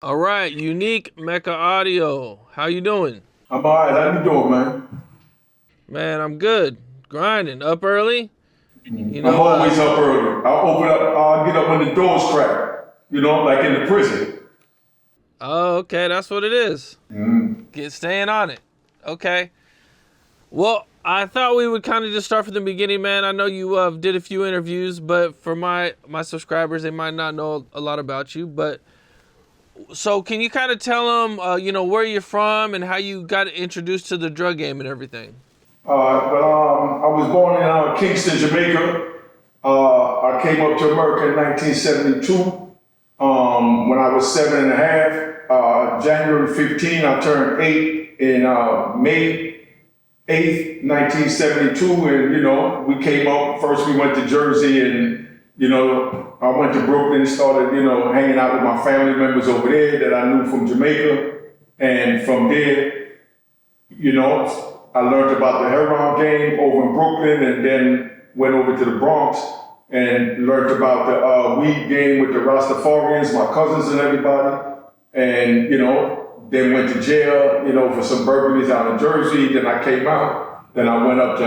All right, unique Mecca audio. How you doing? I'm all right. How you doing, man? Man, I'm good. Grinding. Up early. You I'm know, always up early. I'll open up. I'll get up when the doors crack. Like in the prison. oh, okay, that's what it is. Get staying on it. Okay. Well, I thought we would kind of just start from the beginning, man. I know you did a few interviews, but for my subscribers, they might not know a lot about you. But so, can you kind of tell them, where you're from and how you got introduced to the drug game and everything? I was born in Kingston, Jamaica. I came up to America in 1972. When I was 7 and a half. January 15, I turned 8 in May 8th, 1972. And, we came up. First, we went to Jersey and, I went to Brooklyn, started, hanging out with my family members over there that I knew from Jamaica. And from there, I learned about the heroin game over in Brooklyn and then went over to the Bronx and learned about the weed game with the Rastafarians, my cousins and everybody. And, then went to jail, for some burglaries out in Jersey. Then I came out. Then I went up to,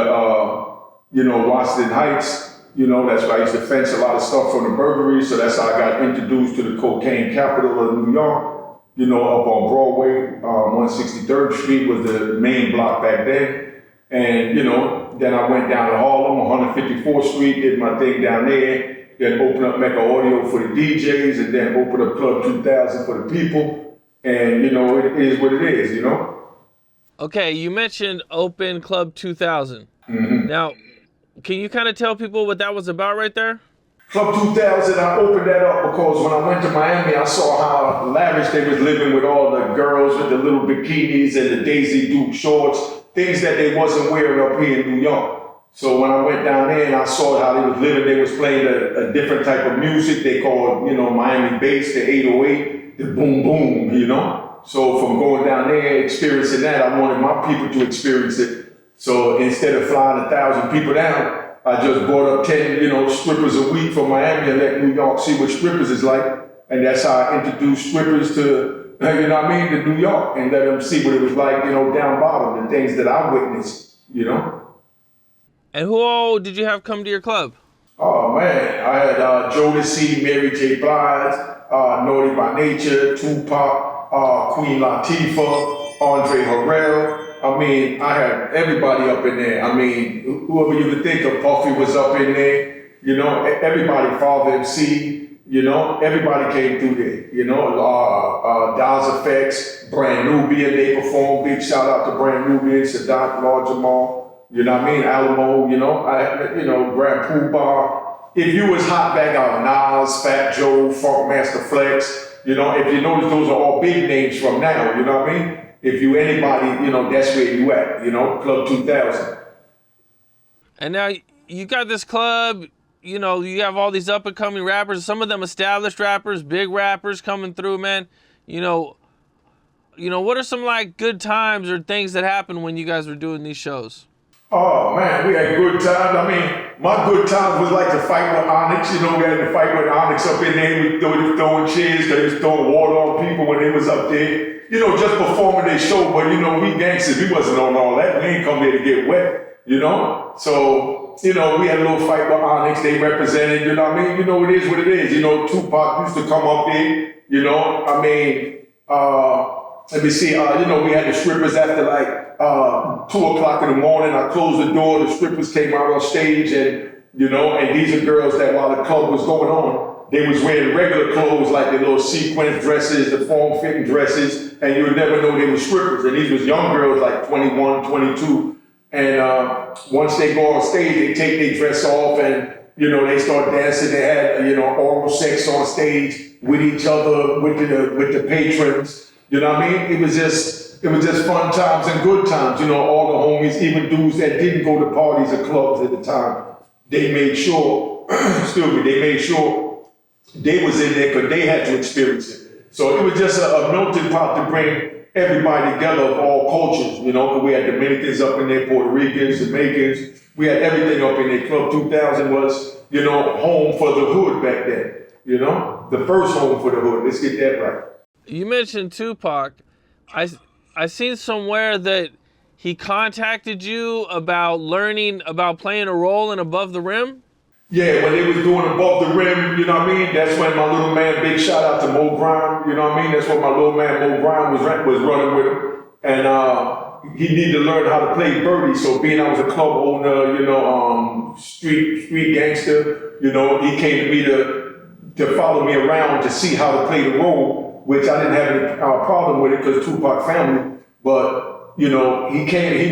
Washington Heights. That's where I used to fence a lot of stuff from the burglaries. So that's how I got introduced to the cocaine capital of New York. Up on Broadway, 163rd Street was the main block back then. And, then I went down to Harlem, 154th Street, did my thing down there. Then opened up Mecca Audio for the DJs and then opened up Club 2000 for the people. And, it is what it is. Okay, you mentioned Open Club 2000. Now, can you kind of tell people what that was about right there? Club 2000, I opened that up because when I went to Miami, I saw how lavish they was living with all the girls with the little bikinis and the Daisy Duke shorts, things that they wasn't wearing up here in New York. So when I went down there and I saw how they was living, they was playing a different type of music they called, Miami bass, the 808, the boom boom. So from going down there, experiencing that, I wanted my people to experience it. So instead of flying 1,000 people down, I just bought up 10, strippers a week from Miami and let New York see what strippers is like. And that's how I introduced strippers to, to New York and let them see what it was like, down bottom, the things that I witnessed. And who all did you have come to your club? Oh man, I had Jodeci, Mary J. Blige, Naughty by Nature, Tupac, Queen Latifah, Andre Harrell. I had everybody up in there. Whoever you could think of, Puffy was up in there. Everybody, Father MC, everybody came through there. Daz Effects, Brand Nubian, they performed. Big shout out to Brand Nubian, Sadat, Lord Jamal. Alamo, Grand Poobah. If you was hot back out, Nas, Fat Joe, Funk Master Flex, if you notice, those are all big names from now, you know what I mean? If you anybody, that's where you at, Club 2000. And now you got this club, you have all these up and coming rappers, some of them established rappers, big rappers coming through, man. What are some like good times or things that happened when you guys were doing these shows? Oh man, we had good times. My good times was like to fight with Onyx. We had to fight with Onyx up in there. We throwing chairs, they was throwing water on people when they was up there. Just performing their show. But we gangsters, we wasn't on all that. We ain't come there to get wet. So we had a little fight with Onyx. They represented. It is what it is. Tupac used to come up there. Let me see. We had the strippers after like 2 o'clock in the morning. I closed the door. The strippers came out on stage, and and these are girls that while the club was going on, they was wearing regular clothes like the little sequin dresses, the form-fitting dresses, and you would never know they were strippers. And these was young girls like 21, 22. And once they go on stage, they take their dress off and they start dancing. They had oral sex on stage with each other, with the patrons. It was just fun times and good times. All the homies, even dudes that didn't go to parties or clubs at the time, they made sure, they made sure they was in there because they had to experience it. So it was just a melting pot to bring everybody together of all cultures, because we had Dominicans up in there, Puerto Ricans, Jamaicans. We had everything up in there. Club 2000 was, home for the hood back then, the first home for the hood. Let's get that right. You mentioned Tupac. I seen somewhere that he contacted you about learning about playing a role in Above the Rim. Yeah, when they was doing Above the Rim, you know what I mean? That's when my little man, big shout out to Mo Grime, you know what I mean? That's when my little man, Mo Grime, was running with him. And he needed to learn how to play Birdie. So being I was a club owner, you know, street gangster, you know, he came to me to follow me around to see how to play the role, which I didn't have any problem with it because Tupac family. But, you know, he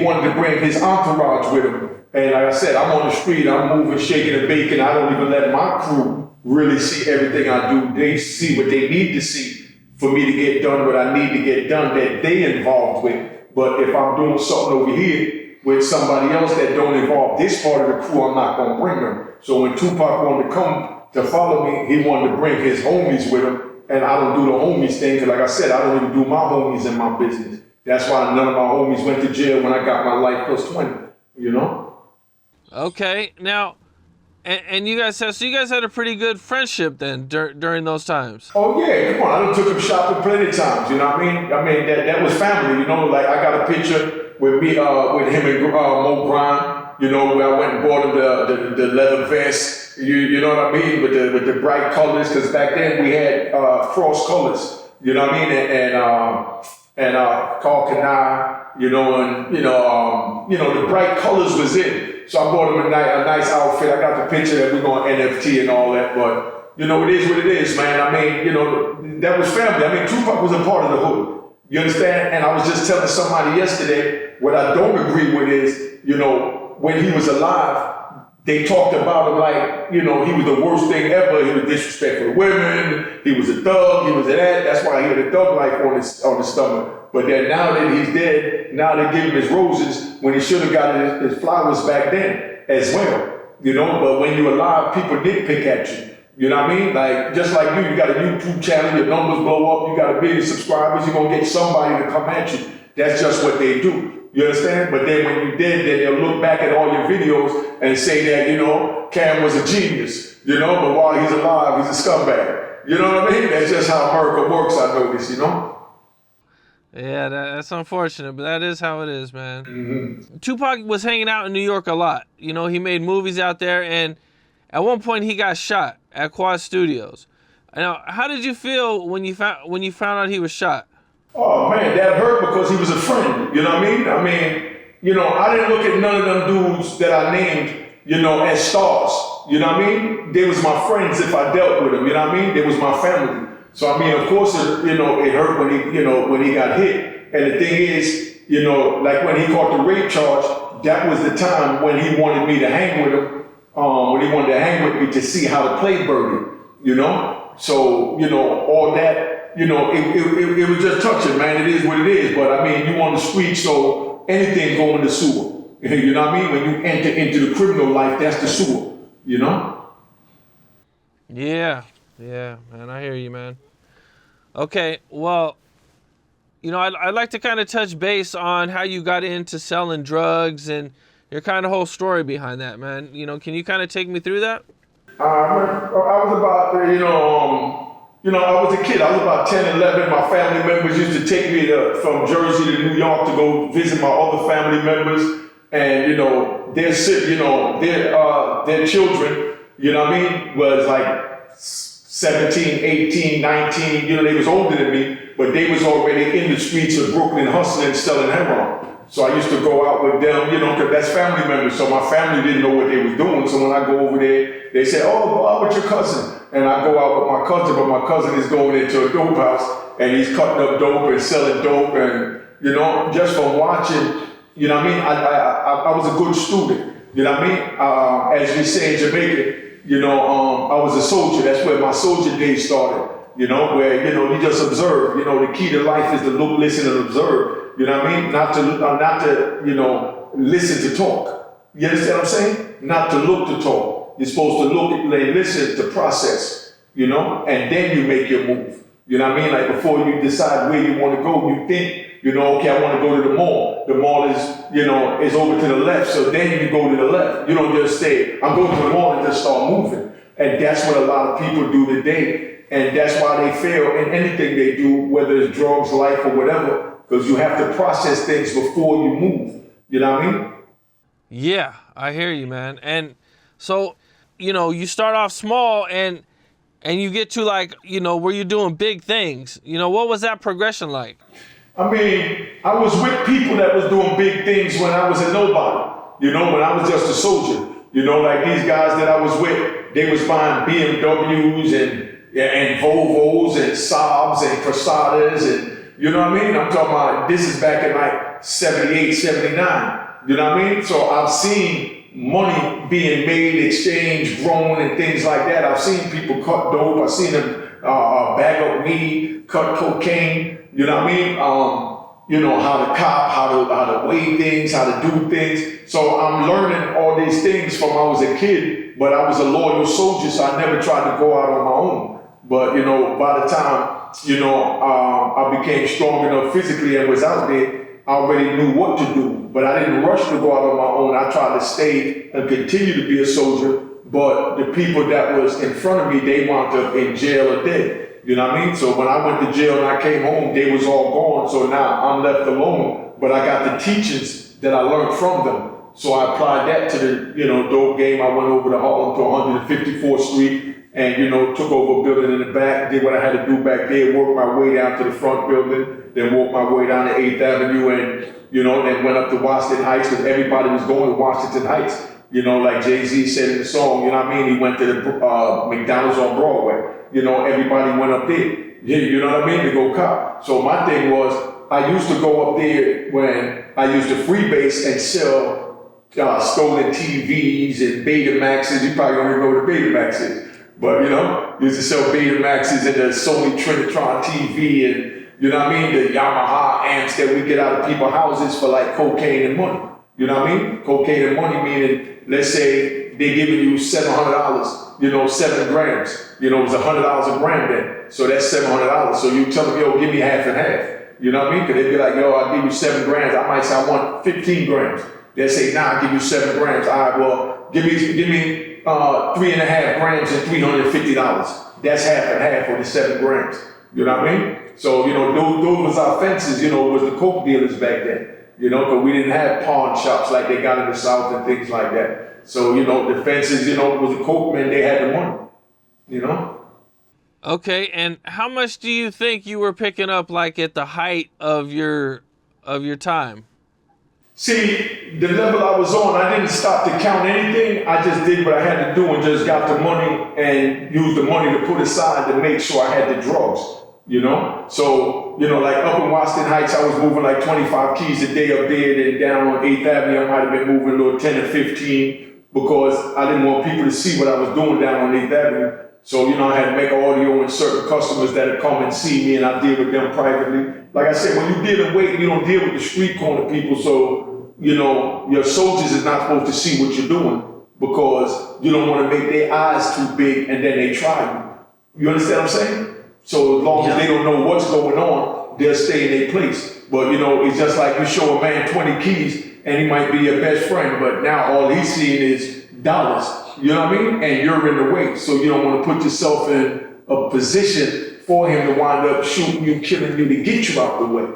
wanted to bring his entourage with him. And like I said, I'm on the street, I'm moving, shaking and baking. I don't even let my crew really see everything I do. They see what they need to see for me to get done what I need to get done that they involved with. But if I'm doing something over here with somebody else that don't involve this part of the crew, I'm not gonna bring them. So when Tupac wanted to come to follow me, he wanted to bring his homies with him. And I don't do the homies thing, because like I said, I don't even do my homies in my business. That's why none of my homies went to jail when I got my life plus 20, you know? Okay, now, and you guys had a pretty good friendship then during those times. Oh yeah, come on, I done took him shopping plenty of times, you know what I mean? I mean, that was family, you know, like I got a picture with me, with him and Mo Grime, you know, where I went and bought him the leather vest, you know what I mean, with the bright colors, because back then we had cross colors, you know what I mean, and Carl Kanai, you know, and you know, the bright colors was in. So I bought him a nice outfit. I got the picture that we're going NFT and all that, but you know, it is what it is, man. I mean, you know, that was family. I mean, Tupac was a part of the hood. You understand? And I was just telling somebody yesterday, what I don't agree with is, you know, when he was alive, they talked about him like, you know, he was the worst thing ever. He was disrespectful to women. He was a thug. He was a that. That's why he had a thug life on his stomach. But then now that he's dead, now they give him his roses when he should have gotten his flowers back then as well. You know, but when you're alive, people nitpick at you. You know what I mean? Like, just like you got a YouTube channel, your numbers blow up, you got 1 million subscribers, you're gonna get somebody to come at you. That's just what they do. You understand? But then when you dead, then they'll look back at all your videos and say that, you know, Cam was a genius, you know, but while he's alive, he's a scumbag. You know what I mean? That's just how America works, I notice, you know? Yeah, that's unfortunate, but that is how it is, man. Mm-hmm. Tupac was hanging out in New York a lot. You know, he made movies out there, and at one point he got shot at Quad Studios. Now, how did you feel when you found out he was shot? Oh man, that hurt because he was a friend. You know what I mean? I mean, you know, I didn't look at none of them dudes that I named, you know, as stars. You know what I mean? They was my friends if I dealt with them. You know what I mean? They was my family. So I mean, of course, it hurt when he got hit. And the thing is, you know, like when he caught the rape charge, that was the time when he wanted me to hang with him. When he wanted to hang with me to see how to play Birdie. You know, so you know all that. You know, it was just touching, man. It is what it is. But I mean, you on the street, so anything go in the sewer. You know what I mean? When you enter into the criminal life, that's the sewer. You know? Yeah, man. I hear you, man. Okay, well, you know, I'd like to kind of touch base on how you got into selling drugs and your kind of whole story behind that, man. You know, can you kind of take me through that? I was about, I was a kid. I was about 10, 11. My family members used to take me from Jersey to New York to go visit my other family members. And, you know, their children, you know what I mean, was like 17, 18, 19. You know, they was older than me, but they was already in the streets of Brooklyn hustling, selling heroin. So I used to go out with them, you know, because that's family members. So my family didn't know what they was doing. So when I go over there, they say, oh, go out with your cousin. And I go out with my cousin, but my cousin is going into a dope house and he's cutting up dope and selling dope. And, you know, just from watching, you know what I mean? I was a good student, you know what I mean? As we say in Jamaica, you know, I was a soldier. That's where my soldier days started, you know, where, you know, you just observe. You know, the key to life is to look, listen, and observe. You know what I mean? Not to, you know, listen to talk. You understand what I'm saying? Not to look to talk. You're supposed to look and listen to process, you know, and then you make your move. You know what I mean? Like before you decide where you want to go, you think, you know, okay, I want to go to the mall. The mall is, you know, is over to the left. So then you go to the left. You don't just say, I'm going to the mall and just start moving. And that's what a lot of people do today. And that's why they fail in anything they do, whether it's drugs, life, or whatever, because you have to process things before you move. You know what I mean? Yeah, I hear you, man. And so, you start off small and you get to like, where you're doing big things. What was that progression like? I mean, I was with people that was doing big things when I was a nobody. When I was just a soldier. Like these guys that I was with, they was buying BMWs and Volvos and Saabs and Crusadas and, you know what I mean? I'm talking about, this is back in like 78, 79. You know what I mean? So I've seen money being made, exchanged, grown, and things like that. I've seen people cut dope. I've seen them bag up weed, cut cocaine. You know what I mean? How to cop, how to weigh things, how to do things. So I'm learning all these things from when I was a kid, but I was a loyal soldier, so I never tried to go out on my own. But, by the time, I became strong enough physically and was out there, I already knew what to do. But I didn't rush to go out on my own. I tried to stay and continue to be a soldier. But the people that was in front of me, they wound up in jail or dead. You know what I mean? So when I went to jail and I came home, they was all gone. So now I'm left alone. But I got the teachings that I learned from them. So I applied that to the, dope game. I went over to Harlem to 154th Street and, took over a building in the back, did what I had to do back there, worked my way down to the front building, then walked my way down to 8th Avenue and, then went up to Washington Heights because everybody was going to Washington Heights. Like Jay-Z said in the song, you know what I mean? He went to the McDonald's on Broadway. Everybody went up there. You know what I mean? To go cop. So my thing was, I used to go up there when I used to freebase and sell stolen TVs and Betamaxes. You probably don't even know what a Betamax is. But, used to sell Betamaxes and the Sony Trinitron TV and, you know what I mean? The Yamaha amps that we get out of people's houses for like cocaine and money. You know what I mean? Cocaine and money meaning, let's say they're giving you $700, 7 grams. It was $100 a gram then. So that's $700. So you tell them, yo, give me half and half. You know what I mean? Because they'd be like, yo, I'll give you 7 grams. I might say I want 15 grams. They say, nah, I'll give you 7 grams. All right, well, give me 3.5 grams and $350. That's half and half for the 7 grams. You know what I mean? So, those was our fences, was the coke dealers back then. Because we didn't have pawn shops like they got in the South and things like that. So, the fences, was the coke men, they had the money, Okay, and how much do you think you were picking up like at the height of your time? See, the level I was on, I didn't stop to count anything. I just did what I had to do and just got the money and used the money to put aside to make sure I had the drugs, So, like up in Washington Heights, I was moving like 25 keys a day up there. Then down on 8th Avenue, I might have been moving a little 10 or 15 because I didn't want people to see what I was doing down on 8th Avenue. So, I had Mecca audio and certain customers that would come and see me and I deal with them privately. Like I said, when you deal in weight, you don't deal with the street corner people. So, your soldiers is not supposed to see what you're doing because you don't want to make their eyes too big and then they try you. You understand what I'm saying? So as long as they don't know what's going on, they'll stay in their place. But, it's just like you show a man 20 keys and he might be your best friend, but now all he's seeing is dollars. You know what I mean? And you're in the way. So you don't want to put yourself in a position for him to wind up shooting you, killing you to get you out the way.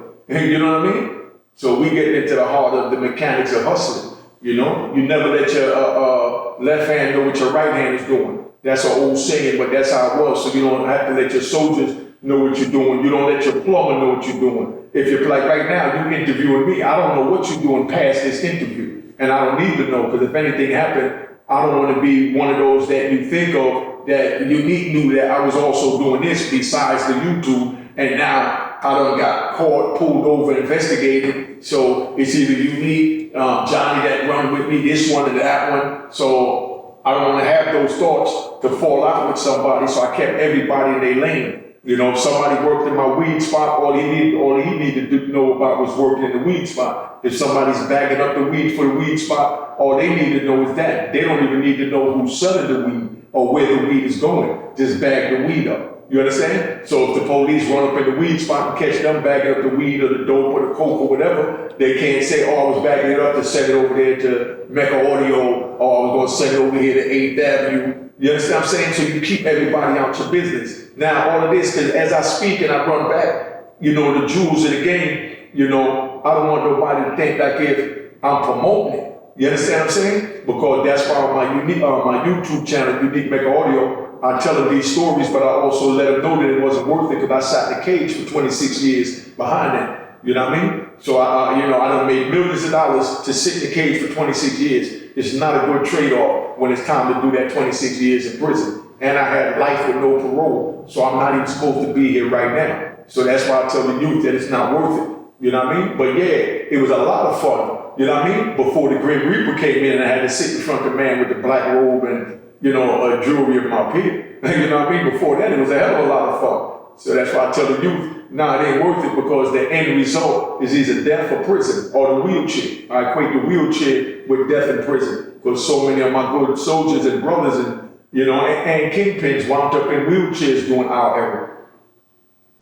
You know what I mean? So we get into the heart of the mechanics of hustling. You never let your left hand know what your right hand is doing. That's an old saying, but that's how it was. So you don't have to let your soldiers know what you're doing. You don't let your plumber know what you're doing. If you're like right now, you interviewing me, I don't know what you're doing past this interview. And I don't need to know, because if anything happened, I don't want to be one of those that you think of that Unique knew that I was also doing this besides the YouTube. And now I done got caught, pulled over, investigated. So it's either Unique, Johnny that run with me, this one or that one. So I don't want to have those thoughts to fall out with somebody. So I kept everybody in their lane. If somebody worked in my weed spot, all he needed to know about was working in the weed spot. If somebody's bagging up the weed for the weed spot, all they need to know is that. They don't even need to know who's selling the weed or where the weed is going. Just bag the weed up. You understand? So if the police run up in the weed spot and catch them bagging up the weed or the dope or the coke or whatever, they can't say, oh, I was bagging it up to send it over there to Mecca Audio, or I was going to send it over here to 8th Avenue You understand what I'm saying? So you keep everybody out your business. Now, all of this, because as I speak and I run back, you know, the jewels of the game, you know, I don't want nobody to think like if I'm promoting it. You understand what I'm saying? Because that's why on my YouTube channel, Unique Mecca Audio, I tell them these stories, but I also let them know that it wasn't worth it because I sat in the cage for 26 years behind it. You know what I mean? So I done made millions of dollars to sit in the cage for 26 years. It's not a good trade-off when it's time to do that 26 years in prison. And I had life with no parole, so I'm not even supposed to be here right now. So that's why I tell the youth that it's not worth it. You know what I mean? But yeah, it was a lot of fun. You know what I mean? Before the Grim Reaper came in and I had to sit in front of the man with the black robe and, you know, jewelry of my peer. You know what I mean? Before that, it was a hell of a lot of fun. So that's why I tell the youth, nah, it ain't worth it because the end result is either death or prison or the wheelchair. I equate the wheelchair with death in prison because so many of my good soldiers and brothers and, you know, and kingpins wound up in wheelchairs during our era.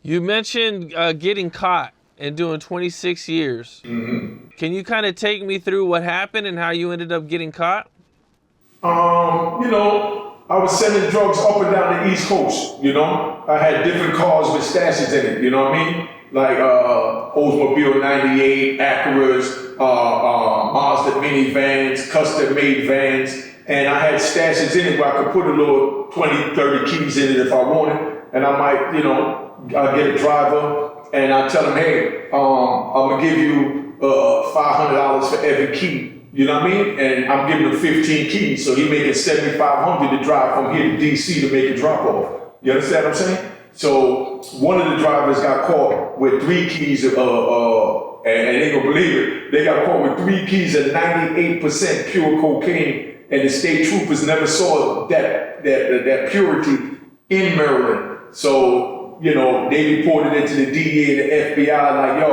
You mentioned getting caught and doing 26 years. Mm-hmm. Can you kind of take me through what happened and how you ended up getting caught? You know, I was sending drugs up and down the East Coast, you know. I had different cars with stashes in it, you know what I mean? Like Oldsmobile 98, Acuras, Mazda minivans, custom-made vans, and I had stashes in it where I could put a little 20, 30 keys in it if I wanted, and I might, you know, I'll get a driver, and I tell them, hey, I'm gonna give you $500 for every key. You know what I mean? And I'm giving him 15 keys, so he making $7,500 to drive from here to DC to make a drop off. You understand what I'm saying? So one of the drivers got caught with 3 keys, and they gonna believe it. They got caught with 3 keys of 98% pure cocaine, and the state troopers never saw that purity in Maryland. So, you know, they reported it to the DEA and the FBI like, yo,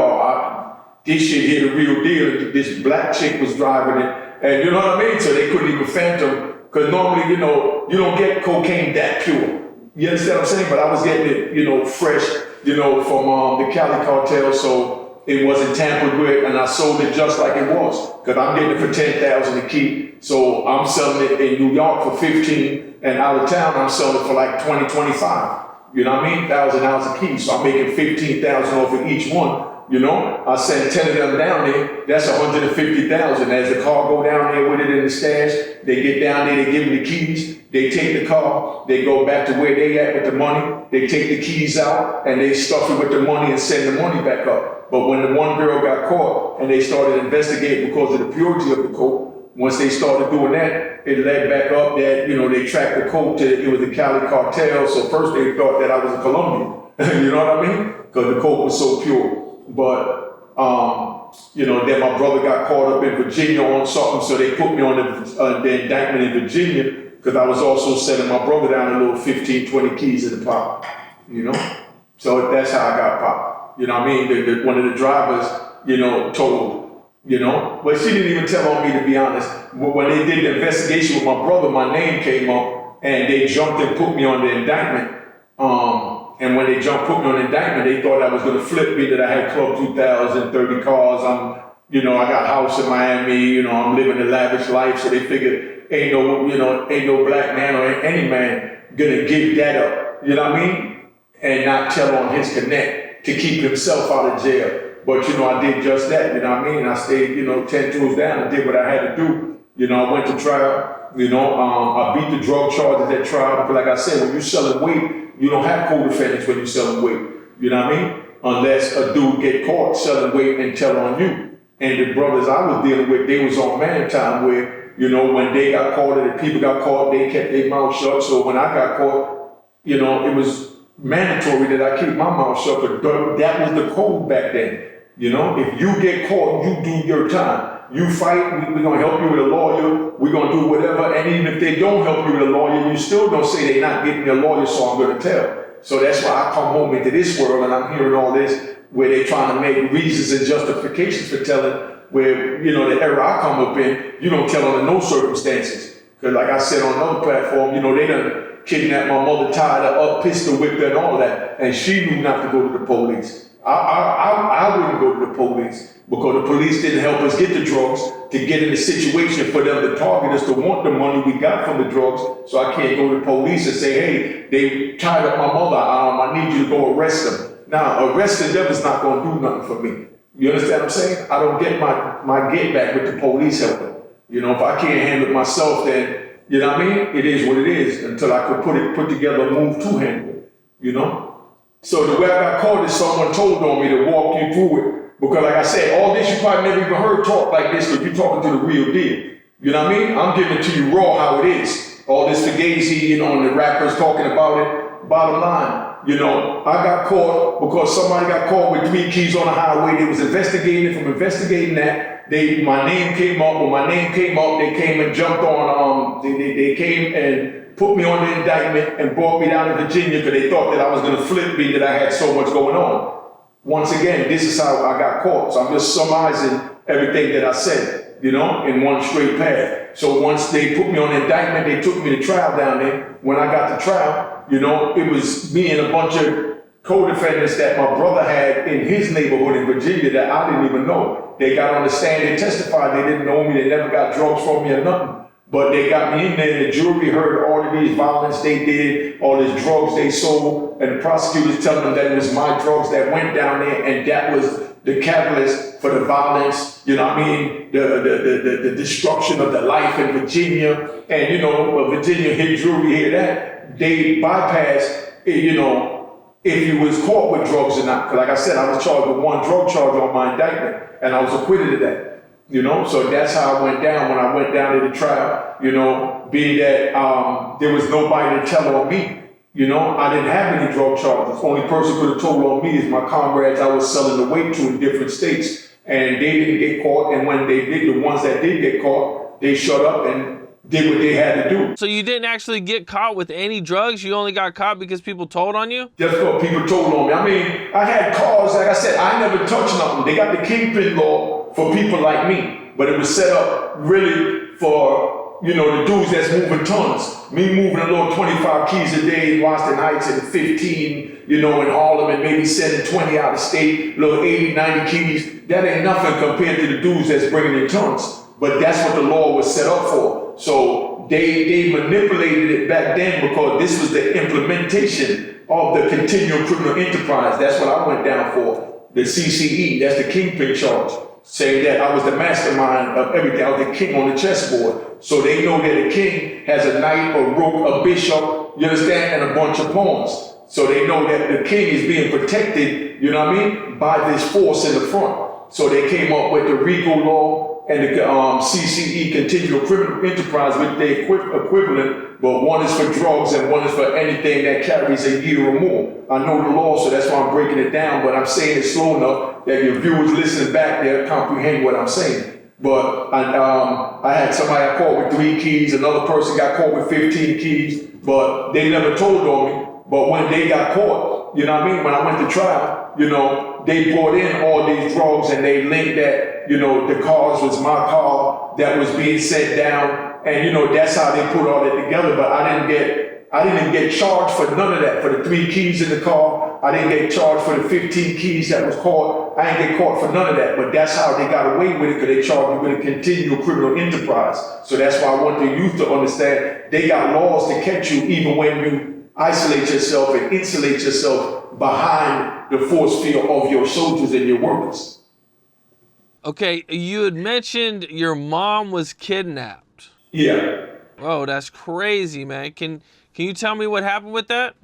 this shit here the real deal. This black chick was driving it, and you know what I mean? So they couldn't even phantom, because normally, you know, you don't get cocaine that pure. You understand what I'm saying? But I was getting it, you know, fresh, you know, from the Cali cartel, so it wasn't tampered with, and I sold it just like it was, because I'm getting it for $10,000 a key. So I'm selling it in New York for 15, and out of town I'm selling it for like 20, 25. You know what I mean? $1,000 a key. So I'm making 15,000 off of each one. You know, I send 10 of them down there, that's 150,000. As the car go down there with it in the stash, they get down there, they give them the keys, they take the car, they go back to where they at with the money, they take the keys out, and they stuff it with the money and send the money back up. But when the one girl got caught and they started investigating because of the purity of the coke, once they started doing that, it led back up that, you know, they tracked the coke to, it was the Cali cartel, so first they thought that I was a Colombian. You know what I mean? Because the coke was so pure. But, you know, then my brother got caught up in Virginia on something, so they put me on the indictment in Virginia, because I was also sending my brother down a little 15, 20 keys in the pot, you know? So that's how I got popped. You know what I mean? One of the drivers, you know, told, you know? But she didn't even tell on me, to be honest. When they did the investigation with my brother, my name came up, and they jumped and put me on the indictment. And when they put me on indictment, they thought I was going to flip me, that I had Club 2000, 30 cars. You know, I got a house in Miami, you know, I'm living a lavish life. So they figured ain't no black man or any man going to give that up, you know what I mean? And not tell on his connect to keep himself out of jail. But, you know, I did just that, you know what I mean? I stayed, you know, 10 toes down and did what I had to do. You know, I went to trial, you know, I beat the drug charges at trial. But like I said, when you're selling weight, you don't have co-defendants when you're selling weight, you know what I mean? Unless a dude get caught selling weight and tell on you. And the brothers I was dealing with, they was on man time where, you know, when they got caught and the people got caught, they kept their mouth shut. So when I got caught, you know, it was mandatory that I keep my mouth shut, but that was the code back then. You know, if you get caught, you do your time. You fight, we're gonna help you with a lawyer, we're gonna do whatever, and even if they don't help you with a lawyer, you still don't say they're not getting me a lawyer, so I'm gonna tell. So that's why I come home into this world and I'm hearing all this, where they're trying to make reasons and justifications for telling, where, you know, the era I come up in, you don't tell under no circumstances. Because like I said on another platform, you know, they done kidnapped my mother, tied her up, pistol whipped her and all that, and she knew not to go to the police. I wouldn't go to the police because the police didn't help us get the drugs to get in the situation for them to target us to want the money we got from the drugs. So I can't go to the police and say, hey, they tied up my mother. I need you to go arrest them. Now, arresting them is not going to do nothing for me. You understand what I'm saying? I don't get my get back with the police helping. You know, if I can't handle it myself, then, you know what I mean? It is what it is until I could put together a move to handle it, you know? So the way I got caught is someone told on me to walk you through it. Because like I said, all this you probably never even heard talk like this because you're talking to the real deal. You know what I mean? I'm giving it to you raw how it is. All this fugazi, you know, and the rappers talking about it. Bottom line, you know, I got caught because somebody got caught with 3 keys on the highway. They was investigating. From investigating that, my name came up. When my name came up, they came and jumped on, they came and put me on the indictment and brought me down to Virginia because they thought that I was going to flip me, that I had so much going on. Once again, this is how I got caught. So I'm just summarizing everything that I said, you know, in one straight path. So once they put me on the indictment, they took me to trial down there. When I got to trial, you know, it was me and a bunch of co-defendants that my brother had in his neighborhood in Virginia that I didn't even know. They got on the stand and testified. They didn't know me. They never got drugs from me or nothing. But they got me in there, and the jury heard all of these violence they did, all these drugs they sold, and the prosecutors telling them that it was my drugs that went down there, and that was the catalyst for the violence, you know what I mean, the destruction of the life in Virginia. And, you know, Virginia hit jury hear that, they bypass, you know, if you was caught with drugs or not. Because like I said, I was charged with 1 drug charge on my indictment, and I was acquitted of that. You know, so that's how I went down when I went down to the trial, you know, being that there was nobody to tell on me. You know, I didn't have any drug charges. The only person who could have told on me is my comrades I was selling the weight to in different states. And they didn't get caught. And when they did, the ones that did get caught, they shut up and did what they had to do. So you didn't actually get caught with any drugs? You only got caught because people told on you? That's what people told on me. I mean, I had cars, like I said, I never touched nothing. They got the kingpin law for people like me, but it was set up really for, you know, the dudes that's moving tons. Me moving a little 25 keys a day in Washington Heights and 15, you know, in Harlem, and maybe sending 20 out of state, little 80, 90 keys. That ain't nothing compared to the dudes that's bringing in tons. But that's what the law was set up for. So they manipulated it back then because this was the implementation of the continual criminal enterprise. That's what I went down for. The CCE, that's the kingpin charge, saying that I was the mastermind of everything. I was the king on the chessboard. So they know that a king has a knight, a rook, a bishop, you understand, and a bunch of pawns. So they know that the king is being protected, you know what I mean, by this force in the front. So they came up with the RICO law and the CCE, continual criminal enterprise, which they equivalent, but one is for drugs and one is for anything that carries a year or more. I know the law, so that's why I'm breaking it down, but I'm saying it slow enough that your viewers listening back there comprehend what I'm saying. But I had somebody I caught with 3 keys, another person got caught with 15 keys, but they never told on me. But when they got caught, you know what I mean, when I went to trial, you know, they brought in all these drugs and they linked that, you know, the cars was my car that was being sent down. And, you know, that's how they put all that together. But I didn't get charged for none of that, for the 3 keys in the car. I didn't get charged for the 15 keys that was caught. I didn't get caught for none of that. But that's how they got away with it, because they charged me with a continual criminal enterprise. So that's why I want the youth to understand they got laws to catch you even when you isolate yourself and insulate yourself behind the force field of your soldiers and your workers. Okay, you had mentioned your mom was kidnapped. Yeah. Oh, that's crazy, man. Can you tell me what happened with that?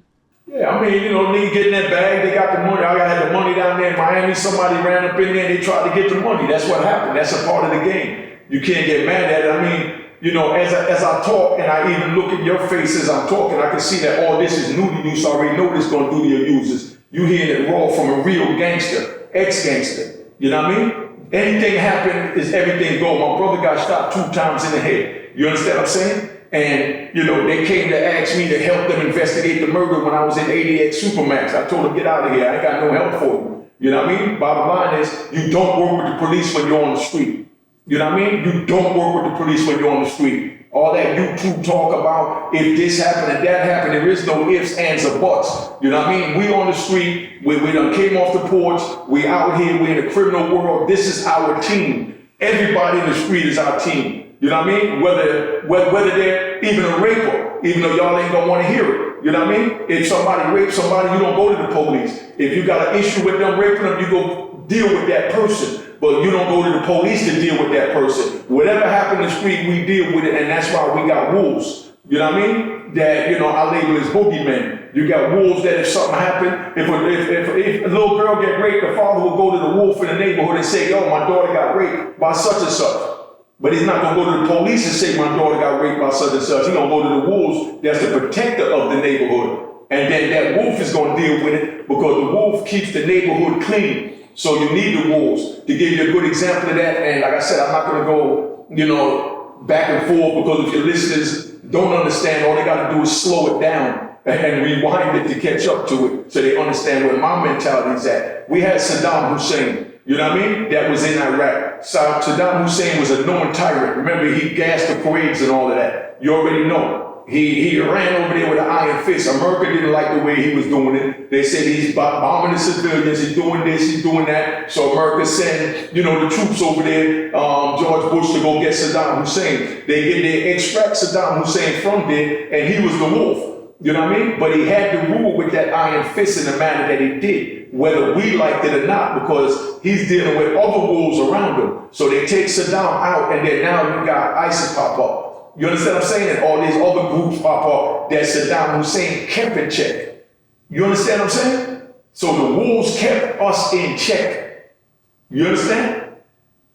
Yeah, I mean, you know, nigga getting that bag, they got the money. I had the money down there in Miami. Somebody ran up in there and they tried to get the money. That's what happened. That's a part of the game. You can't get mad at it. I mean, you know, as I talk and I even look at your face as I'm talking, I can see that all this is new to you, so I already know what it's going to do to your users. You hearing it raw from a real gangster, ex-gangster. You know what I mean? Anything happen is everything go. My brother got shot 2 times in the head. You understand what I'm saying? And, you know, they came to ask me to help them investigate the murder when I was in 88 Supermax. I told them, get out of here. I ain't got no help for you. You know what I mean? Bottom line is, you don't work with the police when you're on the street. You know what I mean? You don't work with the police when you're on the street. All that YouTube talk about if this happened and that happened, there is no ifs, ands, or buts. You know what I mean? We on the street, we done came off the porch, we out here, we in the criminal world. This is our team. Everybody in the street is our team. You know what I mean? Whether they're even a raper, even though y'all ain't gonna want to hear it. You know what I mean? If somebody rapes somebody, you don't go to the police. If you got an issue with them raping them, you go deal with that person. But you don't go to the police to deal with that person. Whatever happened in the street, we deal with it, and that's why we got wolves. You know what I mean? That, you know, I label as boogeymen. You got wolves that if something happened, if a little girl get raped, the father will go to the wolf in the neighborhood and say, yo, my daughter got raped by such and such. But he's not gonna go to the police and say my daughter got raped by such and such. He's gonna go to the wolves that's the protector of the neighborhood. And then that wolf is gonna deal with it because the wolf keeps the neighborhood clean. So you need the wolves to give you a good example of that. And like I said, I'm not gonna go, you know, back and forth because if your listeners don't understand, all they gotta do is slow it down and rewind it to catch up to it so they understand where my mentality is at. We had Saddam Hussein, you know what I mean? That was in Iraq. Saddam Hussein was a known tyrant. Remember, he gassed the parades and all of that. You already know. He ran over there with an iron fist. America didn't like the way he was doing it. They said he's bombing the civilians, he's doing this, he's doing that. So America sent, you know, the troops over there, George Bush, to go get Saddam Hussein. They extract Saddam Hussein from there, and he was the wolf. You know what I mean? But he had to rule with that iron fist in the manner that he did, whether we liked it or not, because he's dealing with other wolves around him. So they take Saddam out, and then now you got ISIS pop up. You understand what I'm saying? And all these other groups pop up that Saddam Hussein kept in check. You understand what I'm saying? So the wolves kept us in check. You understand?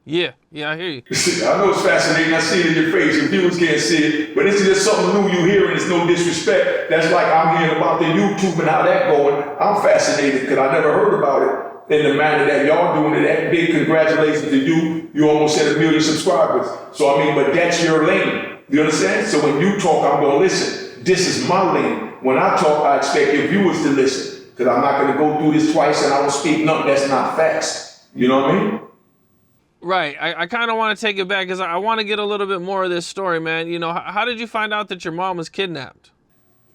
Yeah, I hear you. I know it's fascinating. I see it in your face. Your viewers can't see it, but it's just something new you hear, and it's no disrespect. That's like I'm hearing about the YouTube and how that going. I'm fascinated because I never heard about it in the manner that y'all doing it. That big congratulations to you. You almost hit 1 million subscribers. So I mean, but that's your lane. You understand? So when you talk, I'm going to listen. This is my lane. When I talk, I expect your viewers to listen because I'm not going to go through this twice and I don't speak nothing that's not facts. You know what I mean? Right. I kind of want to take it back because I want to get a little bit more of this story, man. You know, how did you find out that your mom was kidnapped?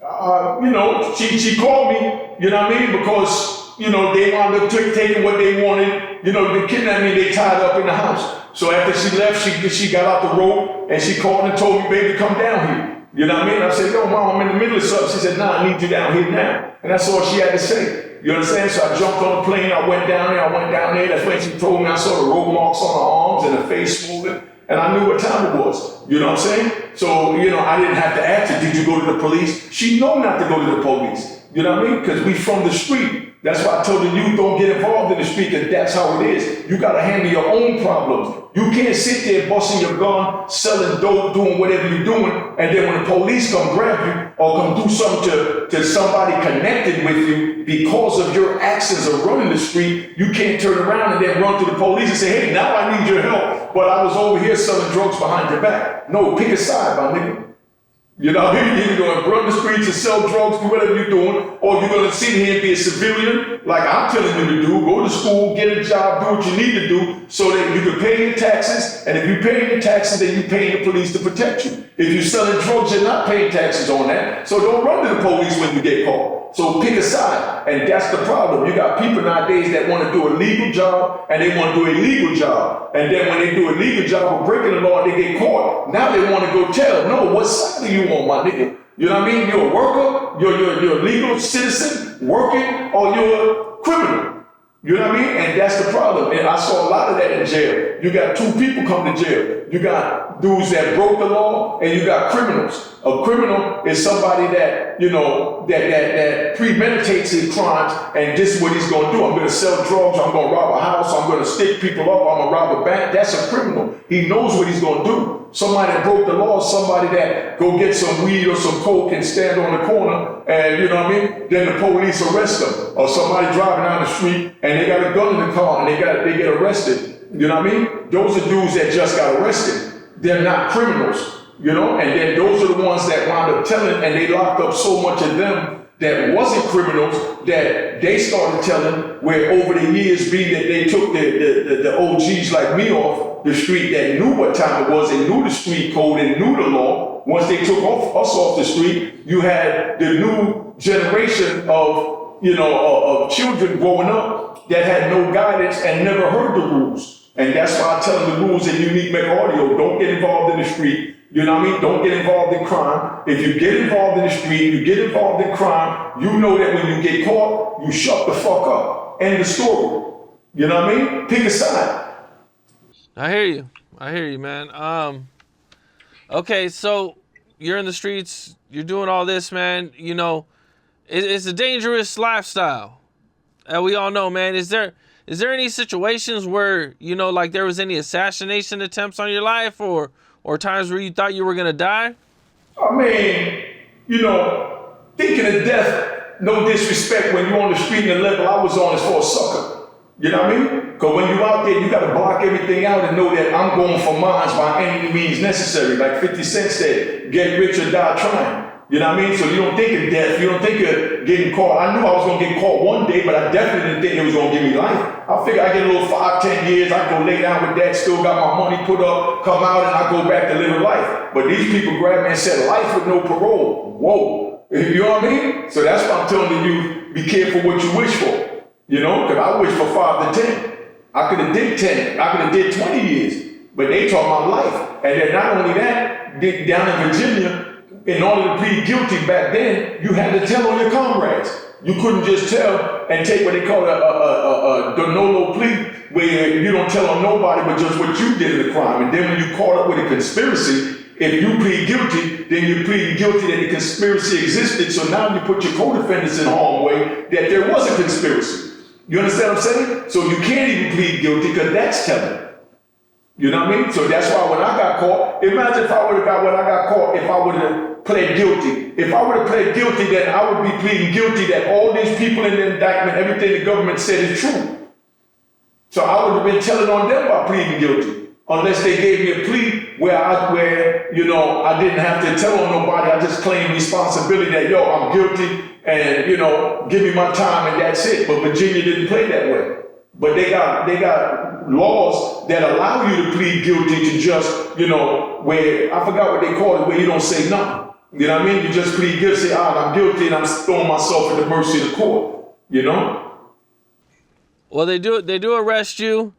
You know, she called me, you know what I mean? Because, you know, they wound up taking what they wanted. You know, they kidnapped me, they tied up in the house. So after she left, she got out the rope and she called and told me, baby, come down here. You know what I mean? I said, yo, mom, I'm in the middle of something. She said, nah, I need you down here now. And that's all she had to say. You understand? So I jumped on the plane, I went down there. That's when she told me I saw the rope marks on her arms and her face moving. And I knew what time it was. You know what I'm saying? So, you know, I didn't have to ask her, did you go to the police? She know not to go to the police. You know what I mean? Because we from the street. That's why I told the youth, don't get involved in the street, because that's how it is. You got to handle your own problems. You can't sit there busting your gun, selling dope, doing whatever you're doing, and then when the police come grab you or come do something to somebody connected with you because of your actions of running the street, you can't turn around and then run to the police and say, hey, now I need your help, but I was over here selling drugs behind your back. No, pick a side, my nigga. You know, you're going to run the streets and sell drugs, do whatever you're doing, or you're going to sit here and be a civilian, like I'm telling you to do, go to school, get a job, do what you need to do, so that you can pay your taxes, and if you pay your taxes, then you pay the police to protect you. If you're selling drugs, you're not paying taxes on that, so don't run to the police when you get caught. So pick a side, and that's the problem. You got people nowadays that want to do a legal job, and they want to do a legal job, and then when they do a legal job of breaking the law, they get caught. Now they want to go tell, no, what side are you on, my nigga? You know what I mean? You're a worker, you're a legal citizen, working, or you're a criminal. You know what I mean? And that's the problem. And I saw a lot of that in jail. You got two people come to jail. You got dudes that broke the law, and you got criminals. A criminal is somebody that, you know, that premeditates his crimes, and this is what he's going to do. I'm going to sell drugs, I'm going to rob a house, I'm going to stick people up, I'm going to rob a bank. That's a criminal. He knows what he's going to do. Somebody that broke the law is somebody that go get some weed or some coke and stand on the corner, and you know what I mean? Then the police arrest them. Or somebody driving down the street and they got a gun in the car and they get arrested. You know what I mean? Those are dudes that just got arrested. They're not criminals, you know? And then those are the ones that wound up telling, and they locked up so much of them that wasn't criminals that they started telling, where over the years being that they took the OGs like me off the street that knew what time it was and knew the street code and knew the law. Once they took us off the street, you had the new generation of, of children growing up that had no guidance and never heard the rules. And that's why I tell them the rules in Unique Mecca Audio: don't get involved in the street. You know what I mean? Don't get involved in crime. If you get involved in the street, you get involved in crime, you know that when you get caught, you shut the fuck up. End the story. You know what I mean? Pick a side. I hear you, man. Okay, so you're in the streets, you're doing all this, man. It's a dangerous lifestyle. And we all know, man. Is there any situations where, like there was any assassination attempts on your life or times where you thought you were going to die? I mean, thinking of death, no disrespect, when you're on the street and the level I was on is for a sucker. You know what I mean? Because when you're out there, you got to block everything out and know that I'm going for mines by any means necessary. Like 50 Cent said, get rich or die trying. You know what I mean? So you don't think of death. You don't think of getting caught. I knew I was going to get caught one day, but I definitely didn't think it was going to give me life. I figured I get a little 5-10 years, I go lay down with that, still got my money put up, come out, and I go back to living life. But these people grabbed me and said, life with no parole. Whoa. You know what I mean? So that's why I'm telling you, be careful what you wish for. Because I wish for 5 to 10. I could have did 10. I could have did 20 years. But they taught my life. And then not only that, down in Virginia, in order to plead guilty back then, you had to tell on your comrades. You couldn't just tell and take what they call a de novo plea, where you don't tell on nobody but just what you did in the crime. And then when you caught up with a conspiracy, if you plead guilty, then you plead guilty that the conspiracy existed. So now you put your co-defendants in harm's way that there was a conspiracy. You understand what I'm saying? So you can't even plead guilty because that's telling. You know what I mean? So that's why when I got caught, imagine if I would have got when I got caught, if I would have pled guilty. If I would have pled guilty, then I would be pleading guilty that all these people in the indictment, everything the government said is true. So I would have been telling on them by pleading guilty, unless they gave me a plea where I didn't have to tell on nobody. I just claimed responsibility that, I'm guilty and, give me my time and that's it. But Virginia didn't play that way. But they got laws that allow you to plead guilty to just, where, I forgot what they call it, where you don't say nothing. You know what I mean? You just plead guilty, say, I'm guilty and I'm throwing myself at the mercy of the court, Well, they do arrest you.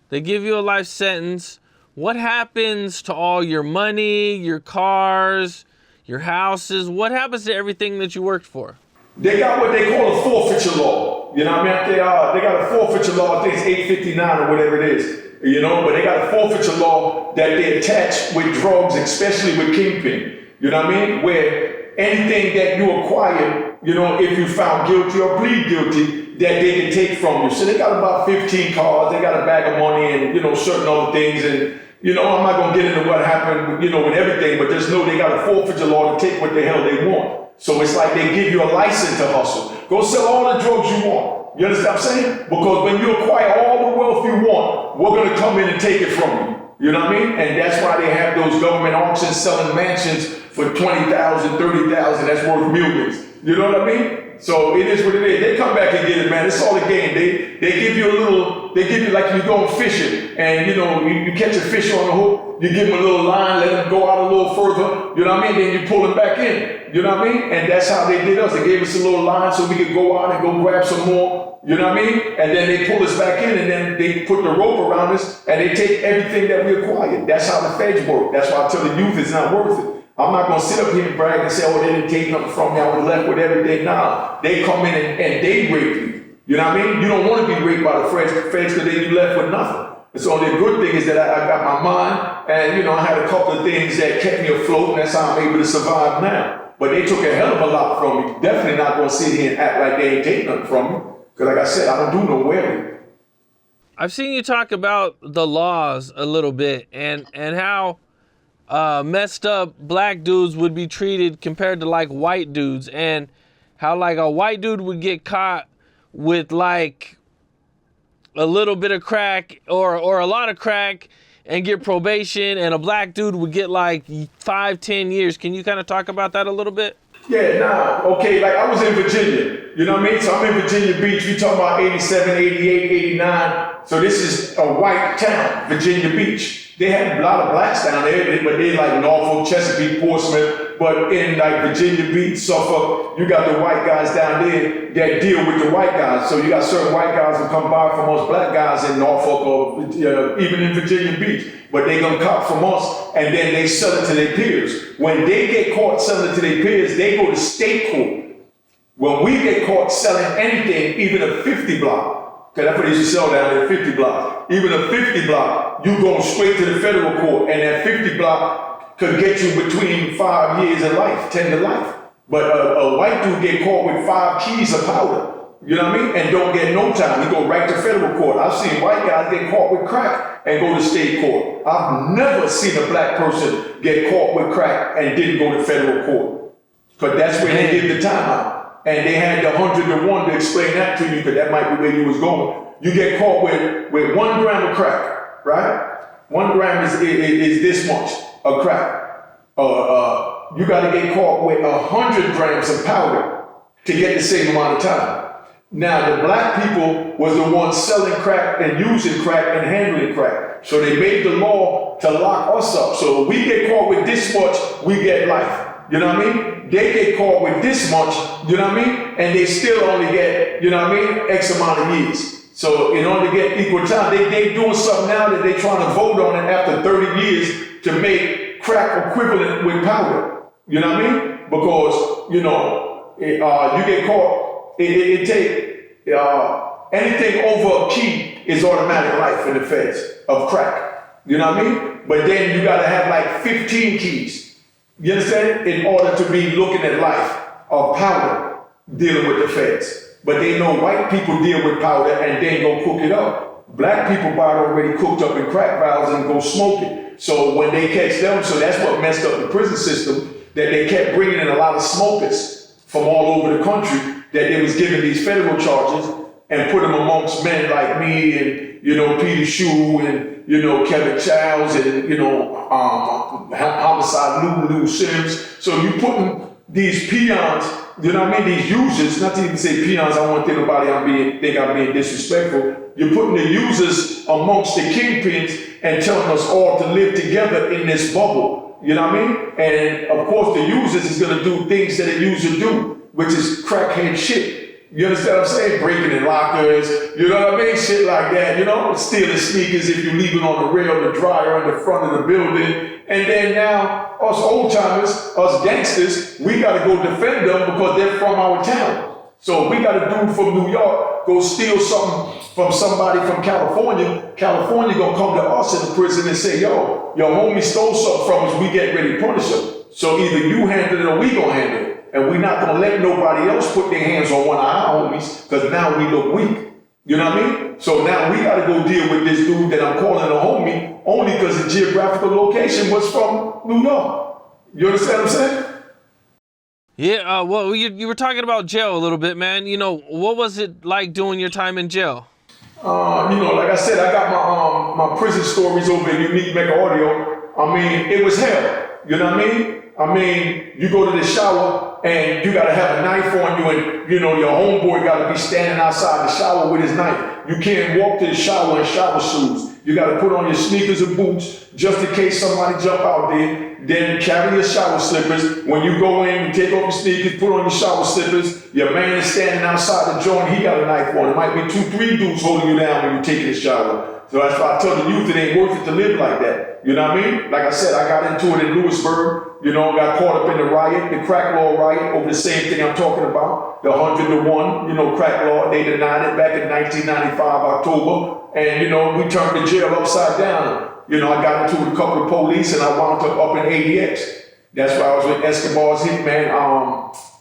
They give you a life sentence. What happens to all your money, your cars, your houses? What happens to everything that you worked for? They got what they call a forfeiture law. You know what I mean? They got a forfeiture law, I think it's 859 or whatever it is. But they got a forfeiture law that they attach with drugs, especially with kingpin. You know what I mean? Where anything that you acquire, if you found guilty or plead guilty, that they can take from you. So they got about 15 cars, they got a bag of money and, certain other things. And, I'm not going to get into what happened, with everything, but just know they got a forfeiture law to take what the hell they want. So it's like they give you a license to hustle. Go sell all the drugs you want. You understand what I'm saying? Because when you acquire all the wealth you want, we're going to come in and take it from you. You know what I mean? And that's why they have those government auctions selling mansions for $20,000, $30,000, that's worth millions. You know what I mean? So it is what it is. They come back and get it, man. It's all a game. They give you like you're going fishing and you catch a fish on the hook, you give them a little line, let them go out a little further, you know what I mean? Then you pull them back in, you know what I mean? And that's how they did us. They gave us a little line so we could go out and go grab some more, you know what I mean? And then they pull us back in and then they put the rope around us and they take everything that we acquired. That's how the feds work. That's why I tell the youth it's not worth it. I'm not going to sit up here and brag and say, they didn't take nothing from me, I was left with everything. Nah, they come in and they rape you. You know what I mean? You don't want to be raped by the feds because then you left with nothing. And so the good thing is that I got my mind and, I had a couple of things that kept me afloat and that's how I'm able to survive now. But they took a hell of a lot from me. Definitely not going to sit here and act like they ain't take nothing from me. Because like I said, I don't do no wearing. I've seen you talk about the laws a little bit and how messed up black dudes would be treated compared to like white dudes, and how like a white dude would get caught with like a little bit of crack or a lot of crack and get probation, and a black dude would get like 5-10 years. Can you kind of talk about that a little bit? Yeah, nah, okay, like I was in Virginia, you know what I mean? So I'm in Virginia Beach, we talking about 87, 88, 89. So this is a white town, Virginia Beach. They had a lot of blacks down there, but they like Norfolk, Chesapeake, Portsmouth, but in like Virginia Beach, Suffolk, you got the white guys down there that deal with the white guys. So you got certain white guys who come by from us black guys in Norfolk or even in Virginia Beach, but they gonna cop from us and then they sell it to their peers. When they get caught selling it to their peers, they go to state court. When we get caught selling anything, even a 50 block, because that's what they used to sell down there, 50 blocks, even a 50 block, you go straight to the federal court, and that 50 block could get you between 5 years and life, 10 to life. But a white dude get caught with 5 keys of powder, you know what I mean? And don't get no time. He go right to federal court. I've seen white guys get caught with crack and go to state court. I've never seen a black person get caught with crack and didn't go to federal court. Because that's where they give the time out. And they had the 100 to 1 to explain that to you, because that might be where you was going. You get caught with 1 gram of crack, right? 1 gram is this much of crack. You got to get caught with 100 grams of powder to get the same amount of time. Now, the black people was the ones selling crack and using crack and handling crack. So they made the law to lock us up. So if we get caught with this much, we get life. You know what I mean? They get caught with this much, you know what I mean? And they still only get, you know what I mean, X amount of years. So in order to get equal time, they doing something now that they trying to vote on it after 30 years to make crack equivalent with powder. You know what I mean? Because, you know, you get caught, it take, anything over a key is automatic life in the feds of crack. You know what I mean? But then you gotta have like 15 keys. You understand? In order to be looking at life of powder dealing with the feds. But they know white people deal with powder and they go cook it up. Black people buy it already cooked up in crack vials and go smoke it. So when they catch them, so that's what messed up the prison system, that they kept bringing in a lot of smokers from all over the country, that they was giving these federal charges and put them amongst men like me and, you know, Peter Shue and, you know, Kevin Childs and, you know, Homicide Lou Sims. So you putting these peons, you know what I mean, these users, not to even say peons, I don't want to think nobody think I'm being disrespectful. You're putting the users amongst the kingpins and telling us all to live together in this bubble. You know what I mean? And of course the users is gonna do things that a user do, which is crackhead shit. You understand what I'm saying? Breaking in lockers, you know what I mean? Shit like that, you know? Stealing sneakers if you leave it on the rail, the dryer in the front of the building. And then now, us old timers, us gangsters, we gotta go defend them because they're from our town. So we got a dude from New York go steal something from somebody from California. California gonna come to us in the prison and say, yo, your homie stole something from us, we get ready to punish him. So either you handle it or we gonna handle it. And we're not gonna let nobody else put their hands on one of our homies, because now we look weak. You know what I mean? So now we gotta go deal with this dude that I'm calling a homie, only because the geographical location was from New York. You understand what I'm saying? Yeah, well, you were talking about jail a little bit, man. You know, what was it like doing your time in jail? You know, like I said, I got my prison stories over at Unique Mecca Audio. I mean, it was hell. You know what I mean? I mean, you go to the shower and you gotta have a knife on you, and you know your homeboy gotta be standing outside the shower with his knife. You can't walk to the shower in shower shoes. You gotta put on your sneakers and boots just in case somebody jump out there. Then carry your shower slippers. When you go in, you take off your sneakers, put on your shower slippers. Your man is standing outside the joint, he got a knife on. It might be 2, 3 dudes holding you down when you're taking a shower. So that's why I tell the youth it ain't worth it to live like that. You know what I mean? Like I said, I got into it in Lewisburg. You know, got caught up in the riot, the crack law riot, over the same thing I'm talking about. The 100 to 1, you know, crack law. They denied it back in 1995, October. And, you know, we turned the jail upside down. You know, I got into it with a couple of police and I wound up in ADX. That's why I was with Escobar's hitman,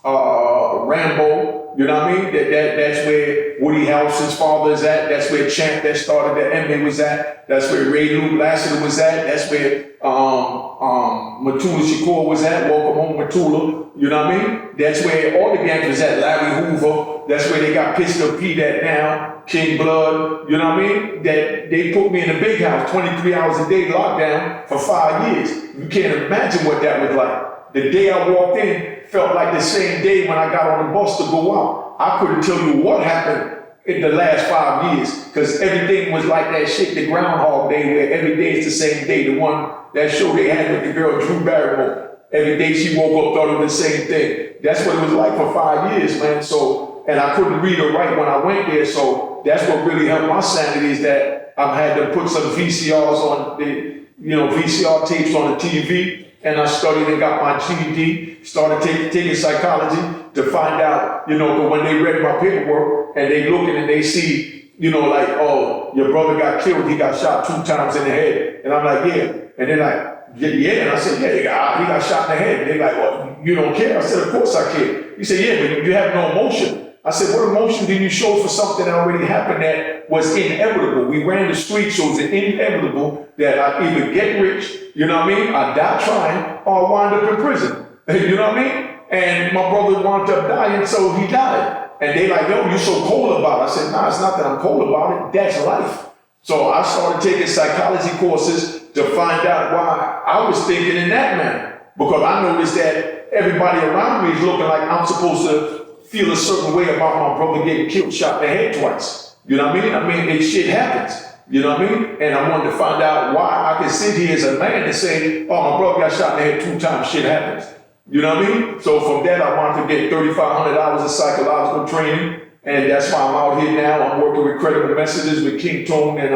Rambo. You know what I mean? That's where Woody Harrelson's father is at. That's where Champ that started the MMA was at. That's where Ray Luke Lassiter was at. That's where Matula Shakur was at. Welcome home, Matula. You know what I mean? That's where all the gangs was at. Larry Hoover. That's where they got Pistol Pete at now. King Blood. You know what I mean? That they put me in a big house, 23 hours a day lockdown for 5 years. You can't imagine what that was like. The day I walked in felt like the same day when I got on the bus to go out. I couldn't tell you what happened in the last 5 years, because everything was like that shit, the Groundhog Day, where every day is the same day. The one, that show they had with the girl Drew Barrymore. Every day she woke up, thought it was the same thing. That's what it was like for 5 years, man. So, and I couldn't read or write when I went there, so that's what really helped my sanity, is that I've had to put some VCRs on the, VCR tapes on the TV, and I studied and got my GED, started taking psychology to find out, when they read my paperwork and they looking and they see, like, oh, your brother got killed, he got shot 2 times in the head. And I'm like, yeah. And they're like, yeah. And I said, yeah, he got shot in the head. And they're like, well, you don't care? I said, of course I care. He said, yeah, but you have no emotion. I said, what emotion did you show for something that already happened that was inevitable? We ran the streets, so it was inevitable that I either get rich, I die trying, or wind up in prison. You know what I mean? And my brother wound up dying, so he died. And they like, yo, you're so cold about it. I said, nah, it's not that I'm cold about it. That's life. So I started taking psychology courses to find out why I was thinking in that manner. Because I noticed that everybody around me is looking like I'm supposed to feel a certain way about my brother getting killed, shot in the head twice. You know what I mean? It shit happens. You know what I mean? And I wanted to find out why I can sit here as a man and say, oh, my brother got shot in the head 2 times, shit happens. You know what I mean? So from that, I wanted to get 3,500 hours of psychological training. And that's why I'm out here now. I'm working with Credible Messages with King Tone and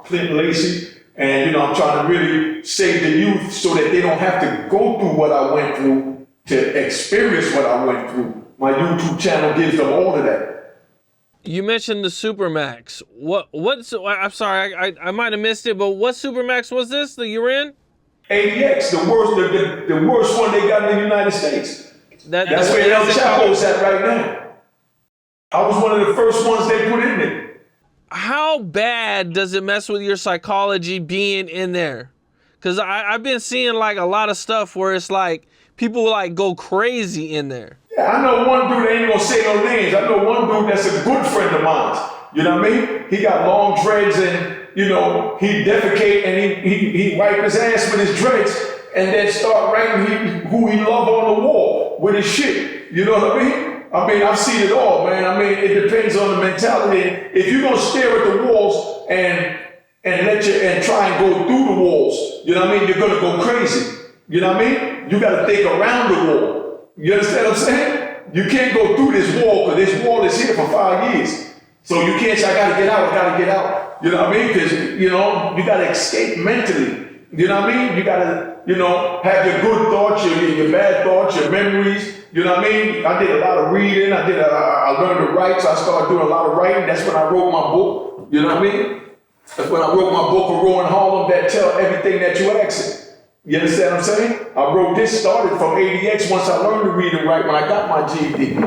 Clinton Lacey. And, I'm trying to really save the youth so that they don't have to go through what I went through to experience what I went through. My YouTube channel gives them all of that. You mentioned the Supermax. What's I'm sorry, I might have missed it, but what Supermax was this that you were in? ADX, the worst one they got in the United States. That's where El Chapo's at right now. I was one of the first ones they put in there. How bad does it mess with your psychology being in there? Because I've been seeing like a lot of stuff where it's like people like go crazy in there. Yeah, I know one dude, I ain't gonna say no names. I know one dude that's a good friend of mine. You know what I mean? He got long dreads and, he defecate and he wipe his ass with his dreads and then start writing who he love on the wall with his shit. You know what I mean? I've seen it all, man. It depends on the mentality. If you're gonna stare at the walls and try and go through the walls, you know what I mean? You're gonna go crazy. You know what I mean? You gotta think around the wall. You understand what I'm saying? You can't go through this wall because this wall is here for 5 years. So you can't say, I gotta get out. You know what I mean? Because, you gotta escape mentally. You know what I mean? You gotta, have your good thoughts, your bad thoughts, your memories. You know what I mean? I did a lot of reading. I learned to write, so I started doing a lot of writing. That's when I wrote my book. You know what I mean? That's when I wrote my book of Roar In Harlem that tell everything that you ask. You understand what I'm saying? I wrote this, started from ADX once I learned to read and write when I got my GED,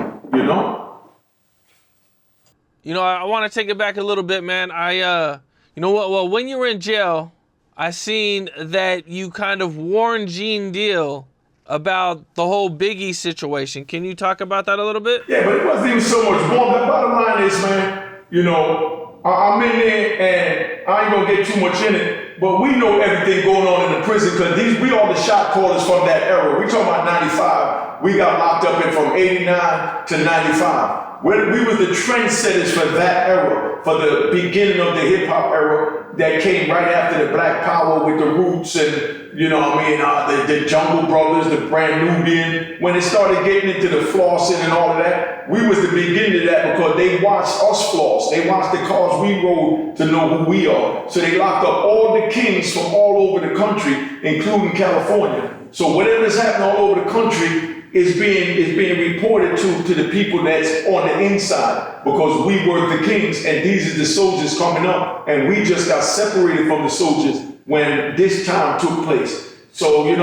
I want to take it back a little bit, man. Well, when you were in jail, I seen that you kind of warned Gene Deal about the whole Biggie situation. Can you talk about that a little bit? Yeah, but it wasn't even so much warm. The bottom line is, man, I'm in there and I ain't gonna get too much in it, but we know everything going on in the prison because we are the shot callers from that era. We talking about 95. We got locked up in from 89 to 95. We were the trendsetters for that era, for the beginning of the hip hop era that came right after the Black Power with the Roots and, the Jungle Brothers, the Brand Nubian. When it started getting into the flossing and all of that, we was the beginning of that because they watched us floss. They watched the cars we rode to know who we are. So they locked up all the kings from all over the country, including California. So whatever's happening all over the country is being reported to the people that's on the inside because we were the kings and these are the soldiers coming up and we just got separated from the soldiers when this time took place. So, I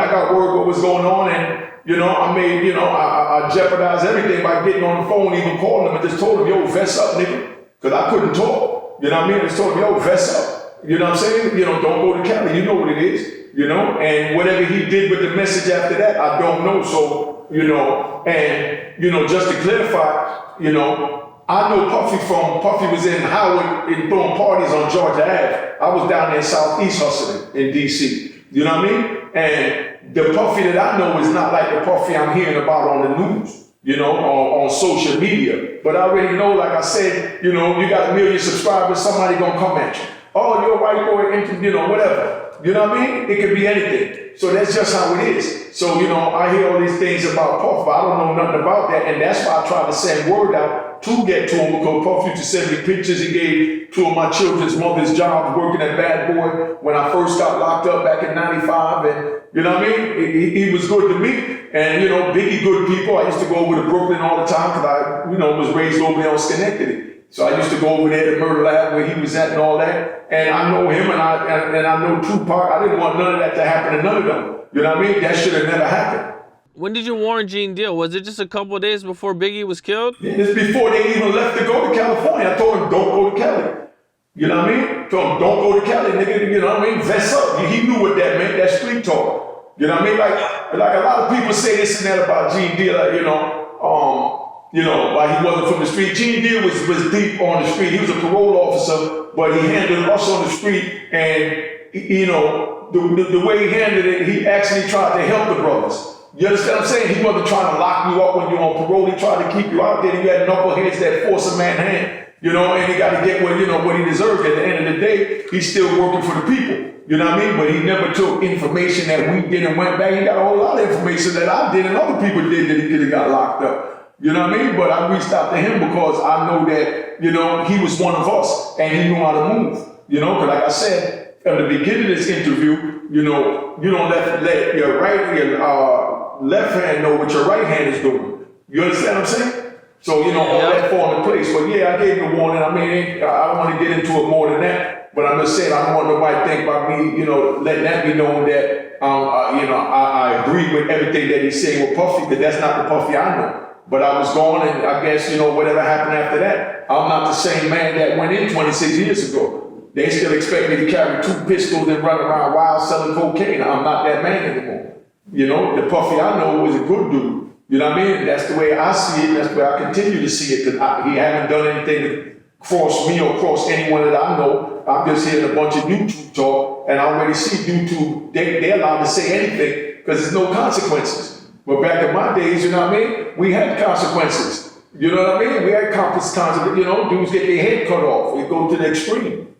got word what was going on and, I jeopardized everything by getting on the phone, even calling them and just told them, yo, vest up, nigga, because I couldn't talk. I just told them, yo, vest up. You know what I'm saying? Don't go to Cali, you know what it is. And whatever he did with the message after that, I don't know. So, just to clarify, I know Puffy was in Howard and throwing parties on Georgia Ave. I was down there in Southeast hustling in DC. You know what I mean? And the Puffy that I know is not like the Puffy I'm hearing about on the news, you know, on social media. But I already know, like I said, you know, you got 1 million subscribers, somebody gonna come at you. Oh, you're a white boy, you know, whatever. You know what I mean? It could be anything. So that's just how it is. So, you know, I hear all these things about Puff, but I don't know nothing about that. And that's why I tried to send word out to get to him, because Puff used to send me pictures. He gave 2 of my children's mother's jobs working at Bad Boy when I first got locked up back in 95. And, you know what I mean? He was good to me. And, you know, Biggie good people. I used to go over to Brooklyn all the time because I, you know, was raised over there on Schenectady. So I used to go over there to Murder Lab where he was at and all that. And I know him and I know Tupac. I didn't want none of that to happen to none of them. You know what I mean? That should have never happened. When did you warn Gene Deal? Was it just a couple of days before Biggie was killed? Yeah, it's before they even left to go to California. I told him, don't go to Cali. You know what I mean? Told him, don't go to Cali, nigga. You know what I mean? Vest up. He knew what that meant. That street talk. You know what I mean? Like a lot of people say this and that about Gene Deal. Like, you know, why he wasn't from the street. Gene Deal was deep on the street. He was a parole officer, but he handled us on the street, and, you know, the way he handled it, he actually tried to help the brothers. You understand what I'm saying? He wasn't trying to lock you up when you're on parole. He tried to keep you out there. You had knuckleheads that force a man hand, you know, and he got to get what, you know, what he deserved. At the end of the day, he's still working for the people. You know what I mean? But he never took information that we did and went back. He got a whole lot of information that I did and other people did that he could have got locked up. You know what I mean? But I reached out to him because I know that, you know, he was one of us and he knew how to move. You know, because like I said, at the beginning of this interview, you know, you don't let your left hand know what your right hand is doing. You understand what I'm saying? So, you know, all that fall into place. But yeah, I gave him the warning. I mean, I don't want to get into it more than that. But I'm just saying, I don't want nobody to think about me, you know, letting that be known that, you know, I agree with everything that he's saying with Puffy, because that's not the Puffy I know. But I was gone, and I guess, you know, whatever happened after that, I'm not the same man that went in 26 years ago. They still expect me to carry 2 pistols and run around wild selling cocaine. I'm not that man anymore. You know, the Puffy I know was a good dude. You know what I mean? That's the way I see it. That's the way I continue to see it, because he haven't done anything to cross me or cross anyone that I know. I'm just hearing a bunch of YouTube talk, and I already see YouTube, they're allowed to say anything because there's no consequences. But back in my days, you know what I mean? We had consequences. You know what I mean? We had consequences. You know, dudes get their head cut off. We go to the extreme.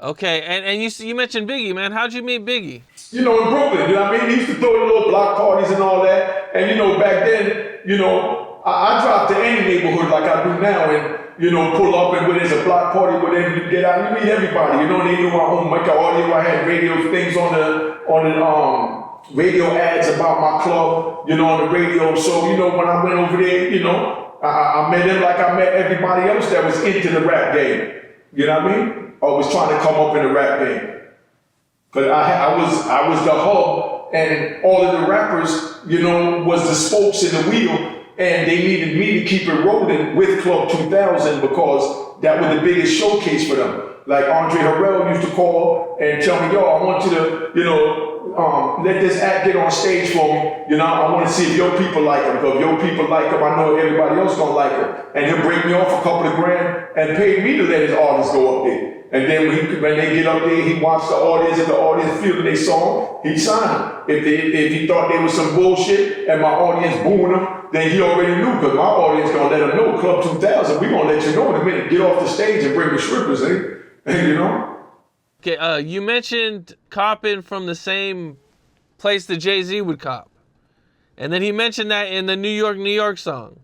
Okay, and you mentioned Biggie, man. How'd you meet Biggie? You know, in Brooklyn, you know what I mean? He used to throw the little block parties and all that. And, you know, back then, you know, I drive to any neighborhood like I do now and, you know, pull up, and when there's a block party, whatever you get out, you meet everybody. You know, they knew my own Mecca audio. I had radio things on the radio ads about my club, you know, on the radio. So, you know, when I went over there, you know, I met him like I met everybody else that was into the rap game. You know what I mean? Or was trying to come up in the rap game. But I was the hub, and all of the rappers, you know, was the spokes in the wheel. And they needed me to keep it rolling with Club 2000 because that was the biggest showcase for them. Like Andre Harrell used to call and tell me, yo, I want you to, you know, let this act get on stage for me. You know, I want to see if your people like him. Because if your people like him, I know everybody else gonna like him. And he'll break me off a couple of grand and pay me to let his artists go up there. And then when they get up there, he watched the audience, and the audience feel their song, he signed them. If he thought there was some bullshit and my audience booing him, then he already knew, because my audience gonna let him know, Club 2000, we gonna let you know in a minute. Get off the stage and bring the strippers, you know? Okay, you mentioned copping from the same place that Jay-Z would cop. And then he mentioned that in the New York song.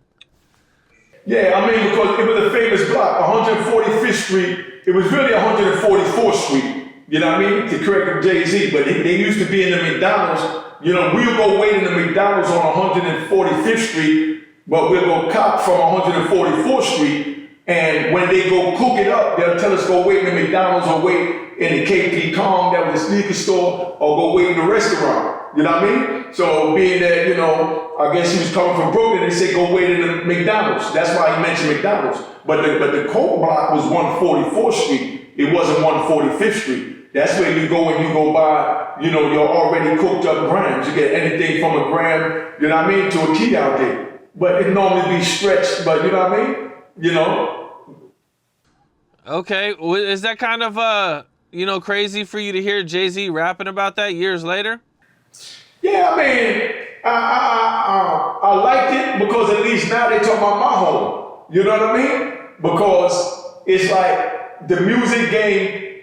Yeah, I mean, because it was a famous block, 145th Street. It was really 144th Street, you know what I mean, to correct Jay-Z, but they used to be in the McDonald's. You know, we'll go wait in the McDonald's on 145th Street, but we'll go cop from 144th Street, and when they go cook it up, they'll tell us go wait in the McDonald's or wait in the KP Kong, that was the sneaker store, or go wait in the restaurant, you know what I mean? So being that, you know, I guess he was coming from Brooklyn, they say go wait in the McDonald's. That's why he mentioned McDonald's. But the Coke block was 144th Street. It wasn't 145th Street. That's where you go and you go buy, you know, your already cooked up grams. You get anything from a gram, you know what I mean, to a key out there. But it normally be stretched, but you know what I mean? You know? Okay, is that kind of, you know, crazy for you to hear Jay-Z rapping about that years later? Yeah, I mean, I liked it because at least now they talk about my home. You know what I mean? Because it's like the music game,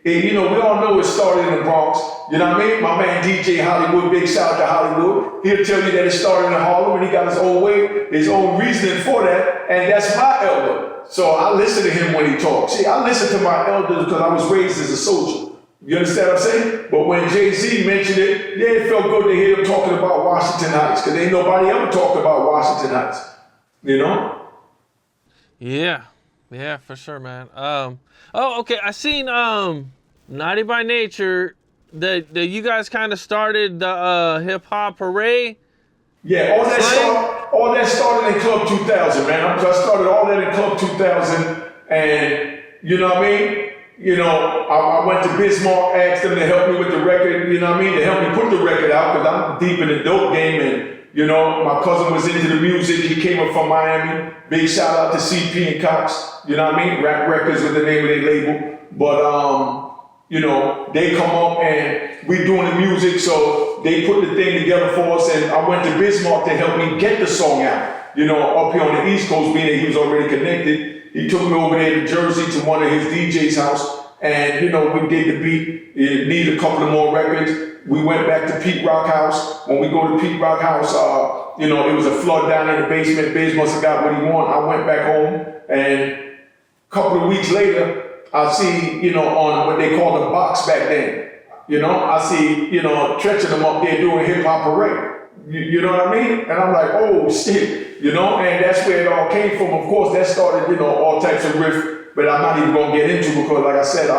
you know, we all know it started in the Bronx. You know what I mean? My man DJ Hollywood, big shout out to Hollywood. He'll tell you that it started in Harlem and he got his own way, his own reasoning for that, and that's my elder. So I listen to him when he talks. See, I listen to my elders because I was raised as a soldier. You understand what I'm saying? But when Jay-Z mentioned it, yeah, it felt good to hear him talking about Washington Heights, because ain't nobody ever talked about Washington Heights. You know? Yeah, for sure, man. Okay, I seen Naughty by Nature that you guys kind of started the hip hop parade. Yeah, all that started in Club 2000, man. I started all that in Club 2000, and you know what I mean? You know, I went to Bismarck, asked them to help me with the record, you know what I mean? To help me put the record out, because I'm deep in the dope game, and you know, my cousin was into the music. He came up from Miami. Big shout out to CP and Cox, you know what I mean? Rap Records was the name of their label. But, you know, they come up and we doing the music, so they put the thing together for us, and I went to Bismarck to help me get the song out. You know, up here on the East Coast, being that he was already connected. He took me over there to Jersey to one of his DJ's house, and you know, we did the beat. It needed a couple of more records. We went back to Pete Rock House. When we go to Pete Rock House, you know, it was a flood down in the basement. Biz must have got what he wanted. I went back home, and a couple of weeks later, I see, you know, on what they called the box back then, you know, I see, you know, Tretch and them up there doing hip hop parade. You know what I mean? And I'm like, oh shit, you know, and that's where it all came from. Of course, that started, you know, all types of riff, but I'm not even gonna get into because, like I said,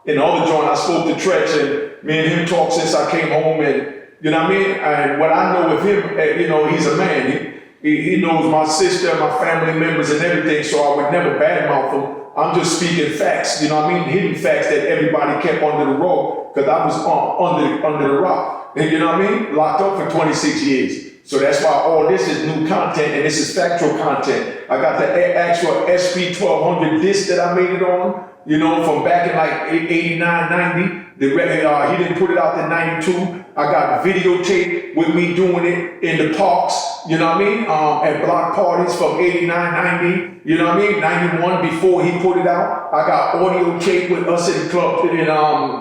in the other joint, I spoke to Tretch, and me and him talked since I came home, and you know what I mean? And what I know of him, you know, he's a man. He knows my sister, my family members, and everything, so I would never badmouth him. I'm just speaking facts, you know what I mean? Hidden facts that everybody kept under the rug, because I was under the rock. And you know what I mean? Locked up for 26 years. So that's why all this is new content, and this is factual content. I got the actual SP 1200 disc that I made it on, you know, from back in like 89, 90. The record, he didn't put it out in 92. I got videotape with me doing it in the parks, you know what I mean? At block parties from 89, 90, you know what I mean? 91 before he put it out. I got audio tape with us in the club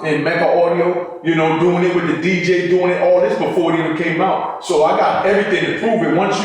in Mecca Audio, you know, doing it with the DJ, doing it, all this before it even came out. So I got everything to prove it. Once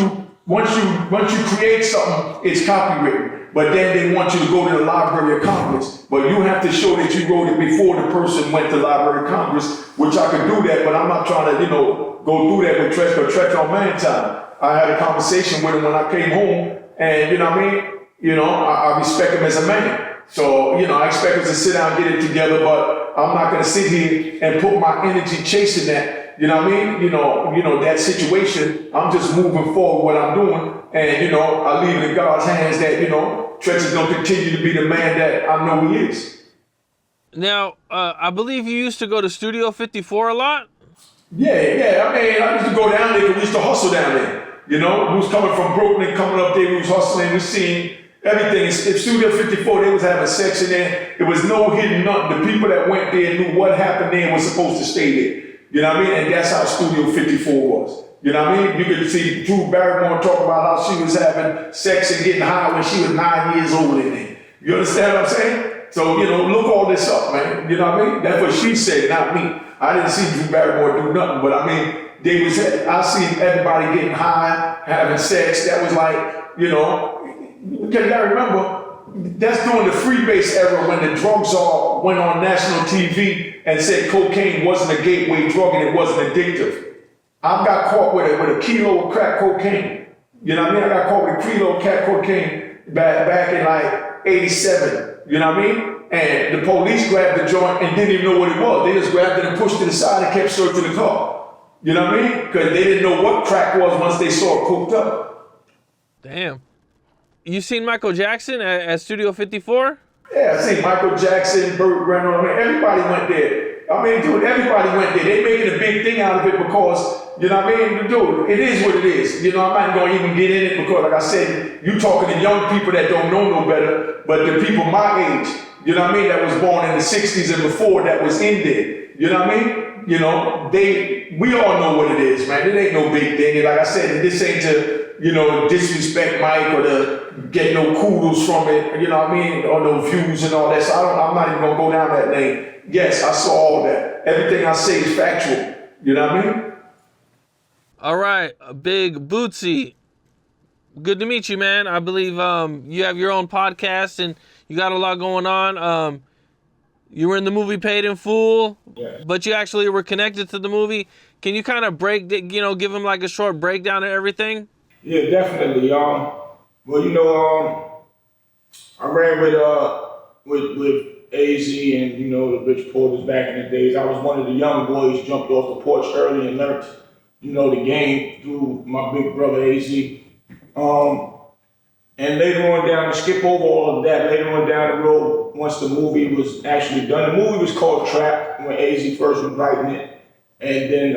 you create something, it's copywritten. But then they want you to go to the Library of Congress. But you have to show that you wrote it before the person went to the Library of Congress, which I could do that, but I'm not trying to, you know, go through that with Tretch, but Tretch on man time. I had a conversation with him when I came home, and you know what I mean? You know, I respect him as a man. So, you know, I expect us to sit down and get it together, but I'm not gonna sit here and put my energy chasing that. You know what I mean? You know, that situation, I'm just moving forward what I'm doing, and you know, I leave it in God's hands that, you know, Tretch is gonna continue to be the man that I know he is. Now, I believe you used to go to Studio 54 a lot? Yeah, I mean, I used to go down there because we used to hustle down there. You know, we was coming from Brooklyn, coming up there, we was hustling, we was seeing everything. If Studio 54, they was having sex in there. There was no hidden nothing. The people that went there knew what happened there and was supposed to stay there. You know what I mean? And that's how Studio 54 was. You know what I mean? You could see Drew Barrymore talk about how she was having sex and getting high when she was 9 years old in there. You understand what I'm saying? So, you know, look all this up, man. You know what I mean? That's what she said, not me. I didn't see Drew Barrymore do nothing, but I mean, I seen everybody getting high, having sex. That was like, you know, you gotta remember, that's during the freebase era when the drug czar went on national TV and said cocaine wasn't a gateway drug and it wasn't addictive. I got caught with a kilo of crack cocaine. You know what I mean? I got caught with a kilo of crack cocaine back in like 87. You know what I mean? And the police grabbed the joint and didn't even know what it was. They just grabbed it and pushed it aside and kept searching the car. You know what I mean? Because they didn't know what crack was once they saw it cooked up. Damn. You seen Michael Jackson at Studio 54? Yeah, I seen Michael Jackson, Burt Reynolds. I mean, everybody went there. I mean, dude, everybody went there. They making a big thing out of it because, you know what I mean? Dude, it is what it is. You know, I'm not going to even get in it because, like I said, you talking to young people that don't know no better, but the people my age, you know what I mean, that was born in the 60s and before that was in there. You know what I mean? you know, we all know what it is, man. It ain't no big thing. And like I said, this ain't to, you know, disrespect Mike or to get no kudos from it, you know what I mean, or no views and all that. So I'm not even gonna go down that lane. Yes, I saw all that. Everything I say is factual. You know what I mean? All right, Big Bootsy. Good to meet you, man. I believe you have your own podcast and you got a lot going on. You were in the movie Paid in Full, but you actually were connected to the movie. Can you kind of give him like a short breakdown of everything? Yeah, definitely. Well, you know, I ran with AZ and, you know, the Rich Porters back in the days. I was one of the young boys, jumped off the porch early and learned, you know, the game through my big brother AZ. And later on down, to skip over all of that, later on down the road, once the movie was actually done, the movie was called Trap when AZ first was writing it. And then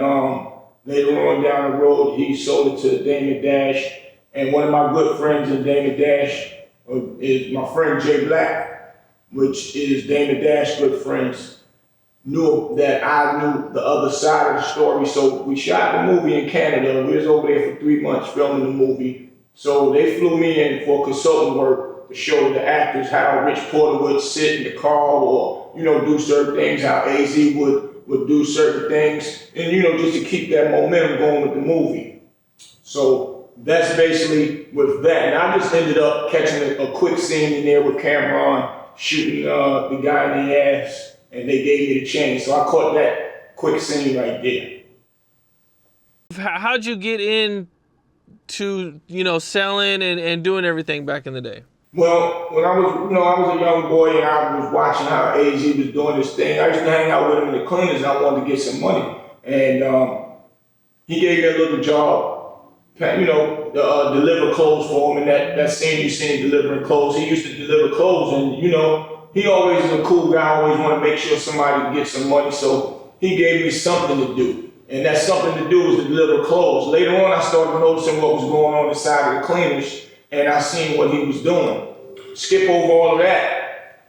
later on down the road, he sold it to Damon Dash. And one of my good friends in Damon Dash is my friend Jay Black, which is Damon Dash's good friends, knew that I knew the other side of the story. So we shot the movie in Canada. We was over there for 3 months filming the movie. So they flew me in for consultant work to show the actors how Rich Porter would sit in the car or, you know, do certain things, how AZ would do certain things, and, you know, just to keep that momentum going with the movie. So that's basically with that. And I just ended up catching a quick scene in there with Cameron shooting the guy in the ass, and they gave me the chain. So I caught that quick scene right there. How'd you get into, you know, selling and doing everything back in the day? Well, when I was a young boy and I was watching how AZ was doing this thing, I used to hang out with him in the cleaners and I wanted to get some money. And he gave me a little job, you know, deliver clothes for him. And that scene you seen delivering clothes, he used to deliver clothes. And, you know, he always is a cool guy, always want to make sure somebody gets some money. So he gave me something to do. And that something to do was to deliver clothes. Later on, I started noticing what was going on inside of the cleaners, and I seen what he was doing. Skip over all of that.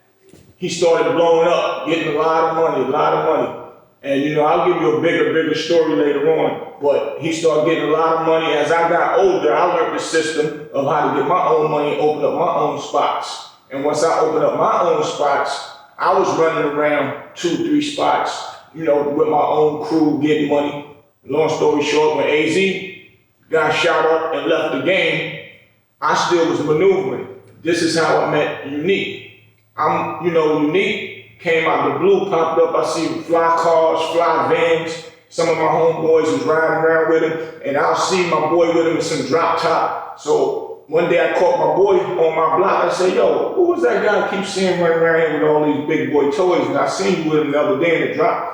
He started blowing up, getting a lot of money. And, you know, I'll give you a bigger story later on, but he started getting a lot of money. As I got older, I learned the system of how to get my own money and open up my own spots. And once I opened up my own spots, I was running around 2-3 spots, you know, with my own crew, getting money. Long story short, when AZ got shot up and left the game, I still was maneuvering. This is how I met Unique. Unique came out of the blue, popped up. I see fly cars, fly vans. Some of my homeboys was riding around with him, and I'll see my boy with him in some drop top. So one day I caught my boy on my block. I said, yo, who was that guy I keep seeing running around here with all these big boy toys? And I seen you with him the other day in the drop.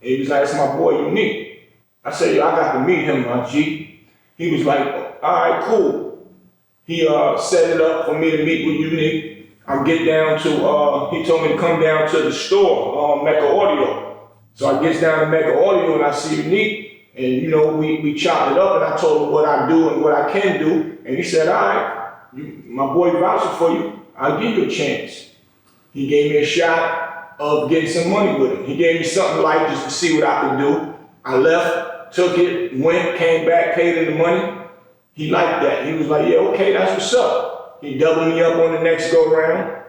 And he was like, it's my boy Unique. I said, yo, I got to meet him, my G. He was like, all right, cool. He set it up for me to meet with Unique. I get down to, he told me to come down to the store, Mecca Audio. So I get down to Mecca Audio and I see Unique. And, you know, we chopped it up and I told him what I do and what I can do. And he said, all right, my boy vouching for you. I'll give you a chance. He gave me a shot of getting some money with him. He gave me something light just to see what I could do. I left, took it, went, came back, paid him the money. He liked that. He was like, yeah, okay, that's what's up. He doubled me up on the next go round.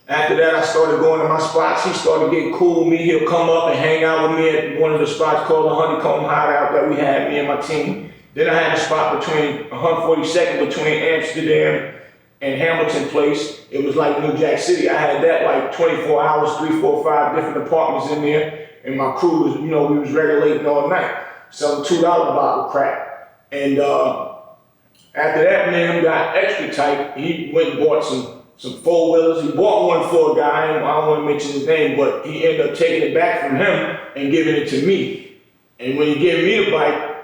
After that, I started going to my spots. He started getting cool with me. He'll come up and hang out with me at one of the spots called the Honeycomb Hideout that we had, me and my team. Then I had a spot between 142nd, between Amsterdam and Hamilton Place. It was like New Jack City. I had that like 24 hours, 3, 4, 5 different apartments in there. And my crew was, you know, we was regulating all night, selling $2 bottle crap. And after that, me and him got extra tight. He went and bought some four-wheelers. He bought one for a guy, and I don't want to mention his name, but he ended up taking it back from him and giving it to me. And when he gave me the bike,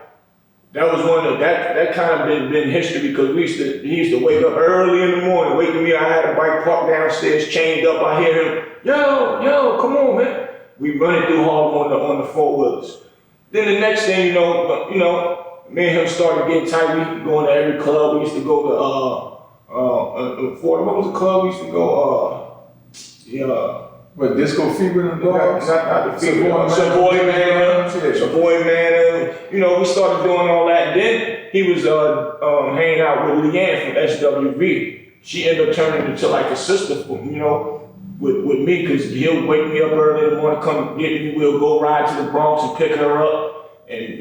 that was one of that kind of been history because he used to wake up early in the morning, waking me. I had a bike parked downstairs, chained up. I hear him, yo, come on, man. We running through Harlem on the four-wheelers. Then the next thing you know, me and him started getting tight. We going to every club. We used to go to Florida. What was the club we used to go? But Disco Fever and the Dogs? Not the Fever. Savoy Man. You know, we started doing all that. Then he was hanging out with Leanne from SWV. She ended up turning into like a sister for me, you know, with me, because he'll wake me up early in the morning, come get me, we'll go ride to the Bronx and pick her up. And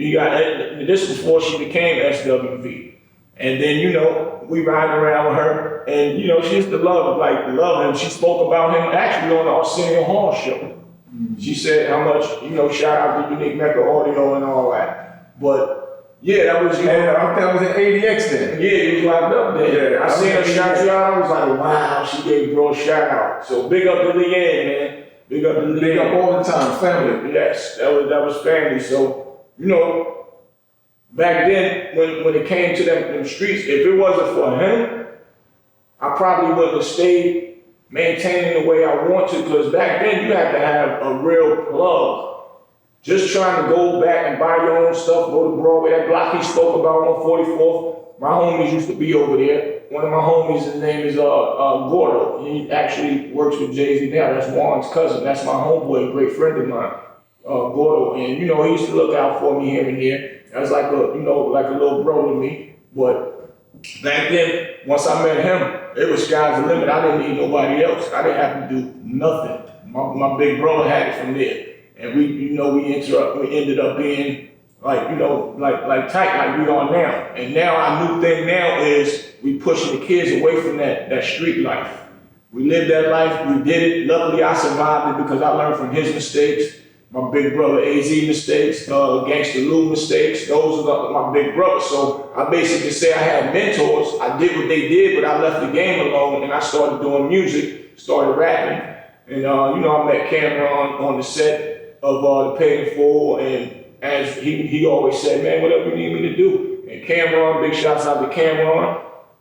this was before she became SWV. And then, you know, we riding around with her, and, you know, she used to love him. She spoke about him actually on the Arsenio Hall show. She said how much, you know, shout out to Unique Mecca Audio and all that. But, yeah, that was, you know. I think that was at ADX then. Yeah, he was locked up there. Yeah, I seen her shout you out, I was like, wow, she gave bro a shout out. So big up to Leanne, man. Big up to Leanne. Big up all the time, family. Yes, that was family. So, you know, back then, when it came to them streets, if it wasn't for him, I probably wouldn't have stayed maintaining the way I want to, because back then you had to have a real plug. Just trying to go back and buy your own stuff, go to Broadway, that block he spoke about on 44th, my homies used to be over there. One of my homies, his name is Gordo. He actually works with Jay-Z now. That's Juan's cousin. That's my homeboy, a great friend of mine, Gordo. And, you know, he used to look out for me here and there. That was like a little bro to me. But back then, once I met him, it was sky's the limit. I didn't need nobody else. I didn't have to do nothing. My big brother had it from there. And we ended up being like tight like we are now. And now our new thing now is we pushing the kids away from that street life. We lived that life, we did it. Luckily I survived it because I learned from his mistakes, my big brother AZ mistakes, Gangsta Lou mistakes. Those are my big brothers. So I basically say I had mentors. I did what they did, but I left the game alone and I started doing music, started rapping. And I met Cameron on the set of the Paid in Full, and as he always said, man, whatever you need me to do. And Cameron, big shouts out to Cameron.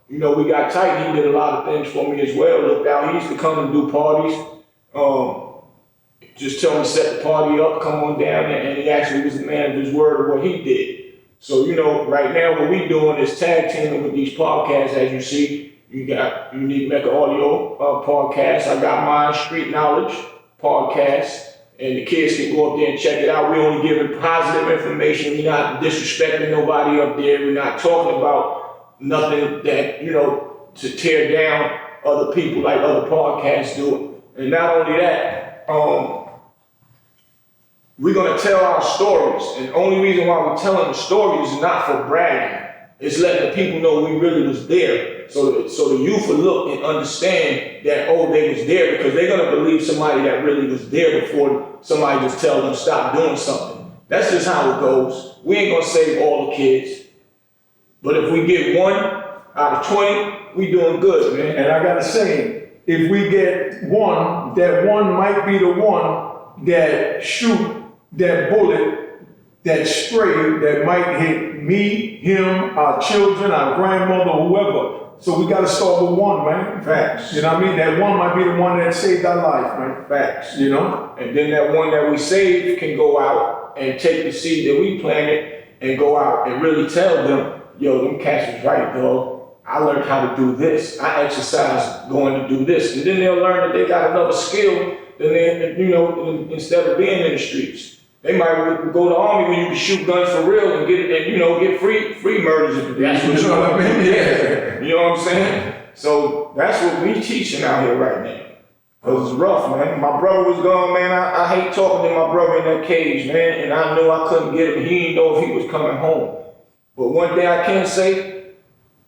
You know, we got tight. He did a lot of things for me as well. Looked out. He used to come and do parties. Just tell me to set the party up, come on down there, and he actually was the man of his word of what he did. So, you know, right now what we doing is tag teaming with these podcasts, as you see. You got Unique Mecca Audio podcast. I got mine, Street Knowledge podcast. And the kids can go up there and check it out. We're only giving positive information. We're not disrespecting nobody up there. We're not talking about nothing that, you know, to tear down other people like other podcasts do. And not only that, we're gonna tell our stories. And the only reason why we're telling the stories is not for bragging. It's letting the people know we really was there. So the youth will look and understand that, oh, they was there, because they're gonna believe somebody that really was there before somebody just tell them stop doing something. That's just how it goes. We ain't gonna save all the kids. But if we get 1 out of 20, we doing good, man. And I gotta say, if we get one, that one might be the one that shoot that bullet, that stray, that might hit me, him, our children, our grandmother, whoever. So we gotta start with one, man. Facts. You know what I mean? That one might be the one that saved our life, man. Facts. You know? And then that one that we saved can go out and take the seed that we planted and go out and really tell them, yo, them cats was right, dog. I learned how to do this. I exercised going to do this. And then they'll learn that they got another skill than they, you know, instead of being in the streets. They might go to the army when you can shoot guns for real and get free murders if that's what you know what I mean. Yeah. You know what I'm saying? So that's what we teaching out here right now. Cause it's rough, man. My brother was gone, man. I hate talking to my brother in that cage, man. And I knew I couldn't get him. He didn't know if he was coming home. But one thing I can say,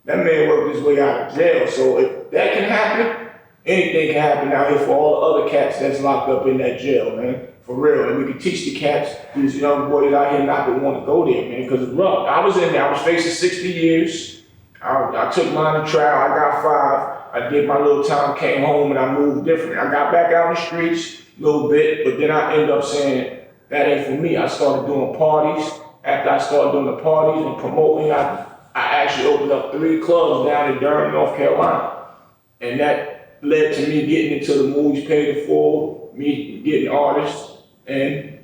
that man worked his way out of jail. So if that can happen, anything can happen out here for all the other cats that's locked up in that jail, man. For real. And we can teach the cats, these young boys out here not to want to go there, man. Because it's rough. I was in there. I was facing 60 years. I took mine to trial. I got 5. I did my little time, came home, and I moved different. I got back out in the streets a little bit, but then I ended up saying, that ain't for me. I started doing parties. After I started doing the parties and promoting, I actually opened up 3 clubs down in Durham, North Carolina. And that led to me getting into the movies Paid in Full, me getting artists, and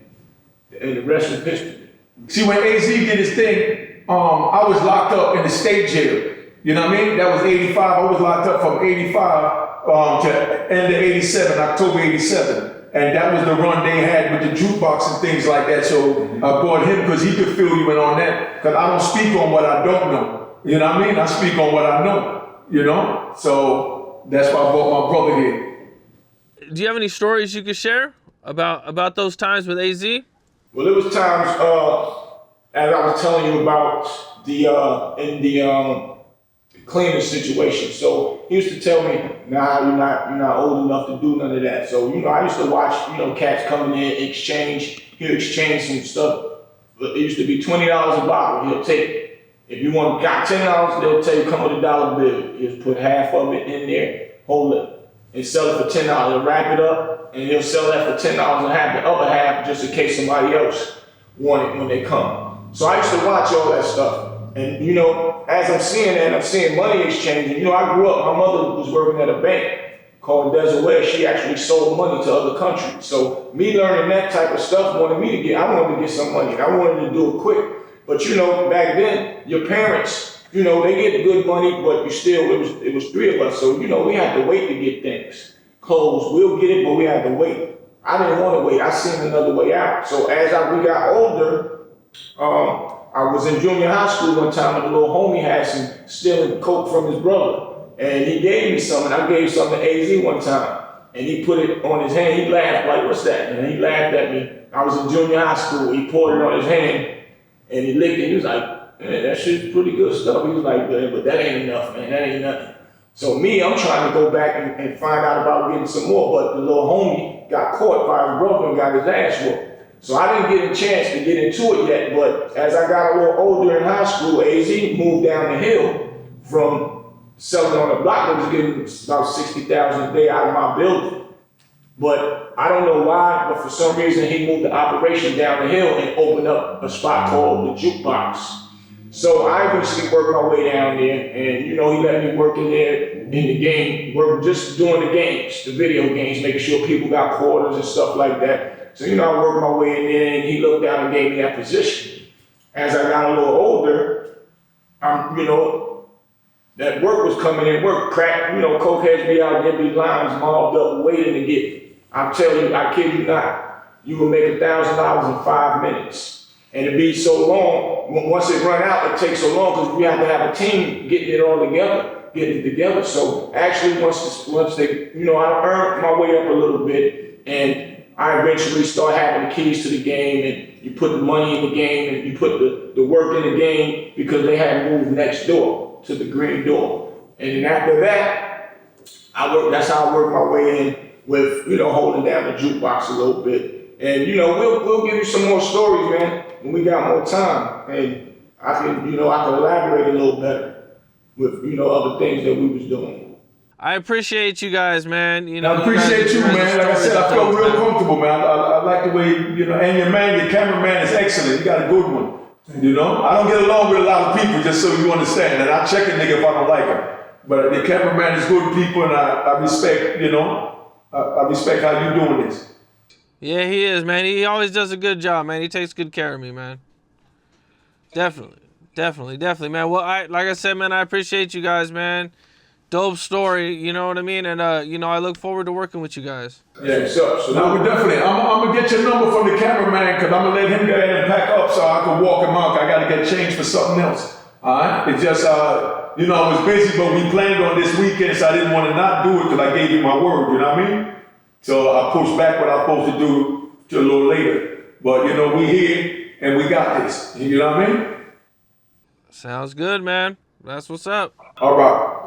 the rest was history. See, when AZ did his thing, I was locked up in the state jail. You know what I mean? That was 85. I was locked up from 85 to end of 87, October 87. And that was the run they had with the jukebox and things like that. So I brought him because he could fill you in on that. Because I don't speak on what I don't know. You know what I mean? I speak on what I know, you know? So that's why I brought my brother here. Do you have any stories you could share about those times with AZ? Well, it was times, as I was telling you about the cleaning situation. So he used to tell me, nah, you're not old enough to do none of that. So, I used to watch, cats coming in, he'll exchange some stuff. It used to be $20 a bottle, he'll take it. If you got $10, they'll tell you come with a dollar bill. He'll put half of it in there, hold it, and sell it for $10. He'll wrap it up, and he'll sell that for $10 and have the other half just in case somebody else want it when they come. So I used to watch all that stuff. And as I'm seeing that, I'm seeing money exchanging. I grew up, my mother was working at a bank called Desiree. She actually sold money to other countries. So me learning that type of stuff I wanted to get some money. I wanted to do it quick. But back then, your parents, they get good money, but it was three of us. So, we had to wait to get things. Clothes, we'll get it, but we had to wait. I didn't want to wait. I seen another way out. So as we got older, I was in junior high school one time, and a little homie had some stealing coke from his brother. And he gave me some, and I gave some to AZ one time. And he put it on his hand. He laughed like, what's that? And he laughed at me. I was in junior high school. He poured it on his hand, and he licked it. He was like, man, that shit's pretty good stuff. He was like, but that ain't enough, man. That ain't nothing. So I'm trying to go back and find out about getting some more. But the little homie got caught by his brother and got his ass whooped. So I didn't get a chance to get into it yet, but as I got a little older in high school, AZ moved down the hill from selling on the block. I was getting about $60,000 a day out of my building. But I don't know why, but for some reason he moved the operation down the hill and opened up a spot called the Jukebox. So I eventually worked my way down there, and he let me work in there in the game, just doing the games, the video games, making sure people got quarters and stuff like that. So, I worked my way in there, and he looked down and gave me that position. As I got a little older, that work was coming in, crack, cokeheads be out there, be lines mobbed up, waiting to get. I'm telling you, I kid you not, you will make $1,000 in 5 minutes. And it'd be so long, once it run out, it takes so long because we have to have a team getting it all together, getting it together. So actually, once they, I earned my way up a little bit, and I eventually start having the keys to the game, and you put the money in the game, and you put the work in the game because they had moved next door to the green door. And then after that, that's how I worked my way in with, holding down the jukebox a little bit. And, we'll give you some more stories, man, when we got more time. And I can elaborate a little better with, other things that we was doing. I appreciate you guys, man. I appreciate you, man. Like I said, I felt real comfortable, man. I like the way, and your cameraman is excellent. You got a good one. I don't get along with a lot of people, just so you understand that. I check a nigga if I don't like him. But the cameraman is good people, and I respect, I respect how you doing this. Yeah, he is, man. He always does a good job, man. He takes good care of me, man. Definitely, man. Well, like I said, man, I appreciate you guys, man. Dope story, you know what I mean? And, I look forward to working with you guys. Yeah, so now we're definitely, I'm going to get your number from the cameraman because I'm going to let him go ahead and pack up so I can walk him out. I got to get changed for something else. All right? It's just, I was busy, but we planned on this weekend, so I didn't want to not do it because I gave you my word, you know what I mean? So I pushed back what I'm supposed to do to a little later. But, we here and we got this. You know what I mean? Sounds good, man. That's what's up. All right.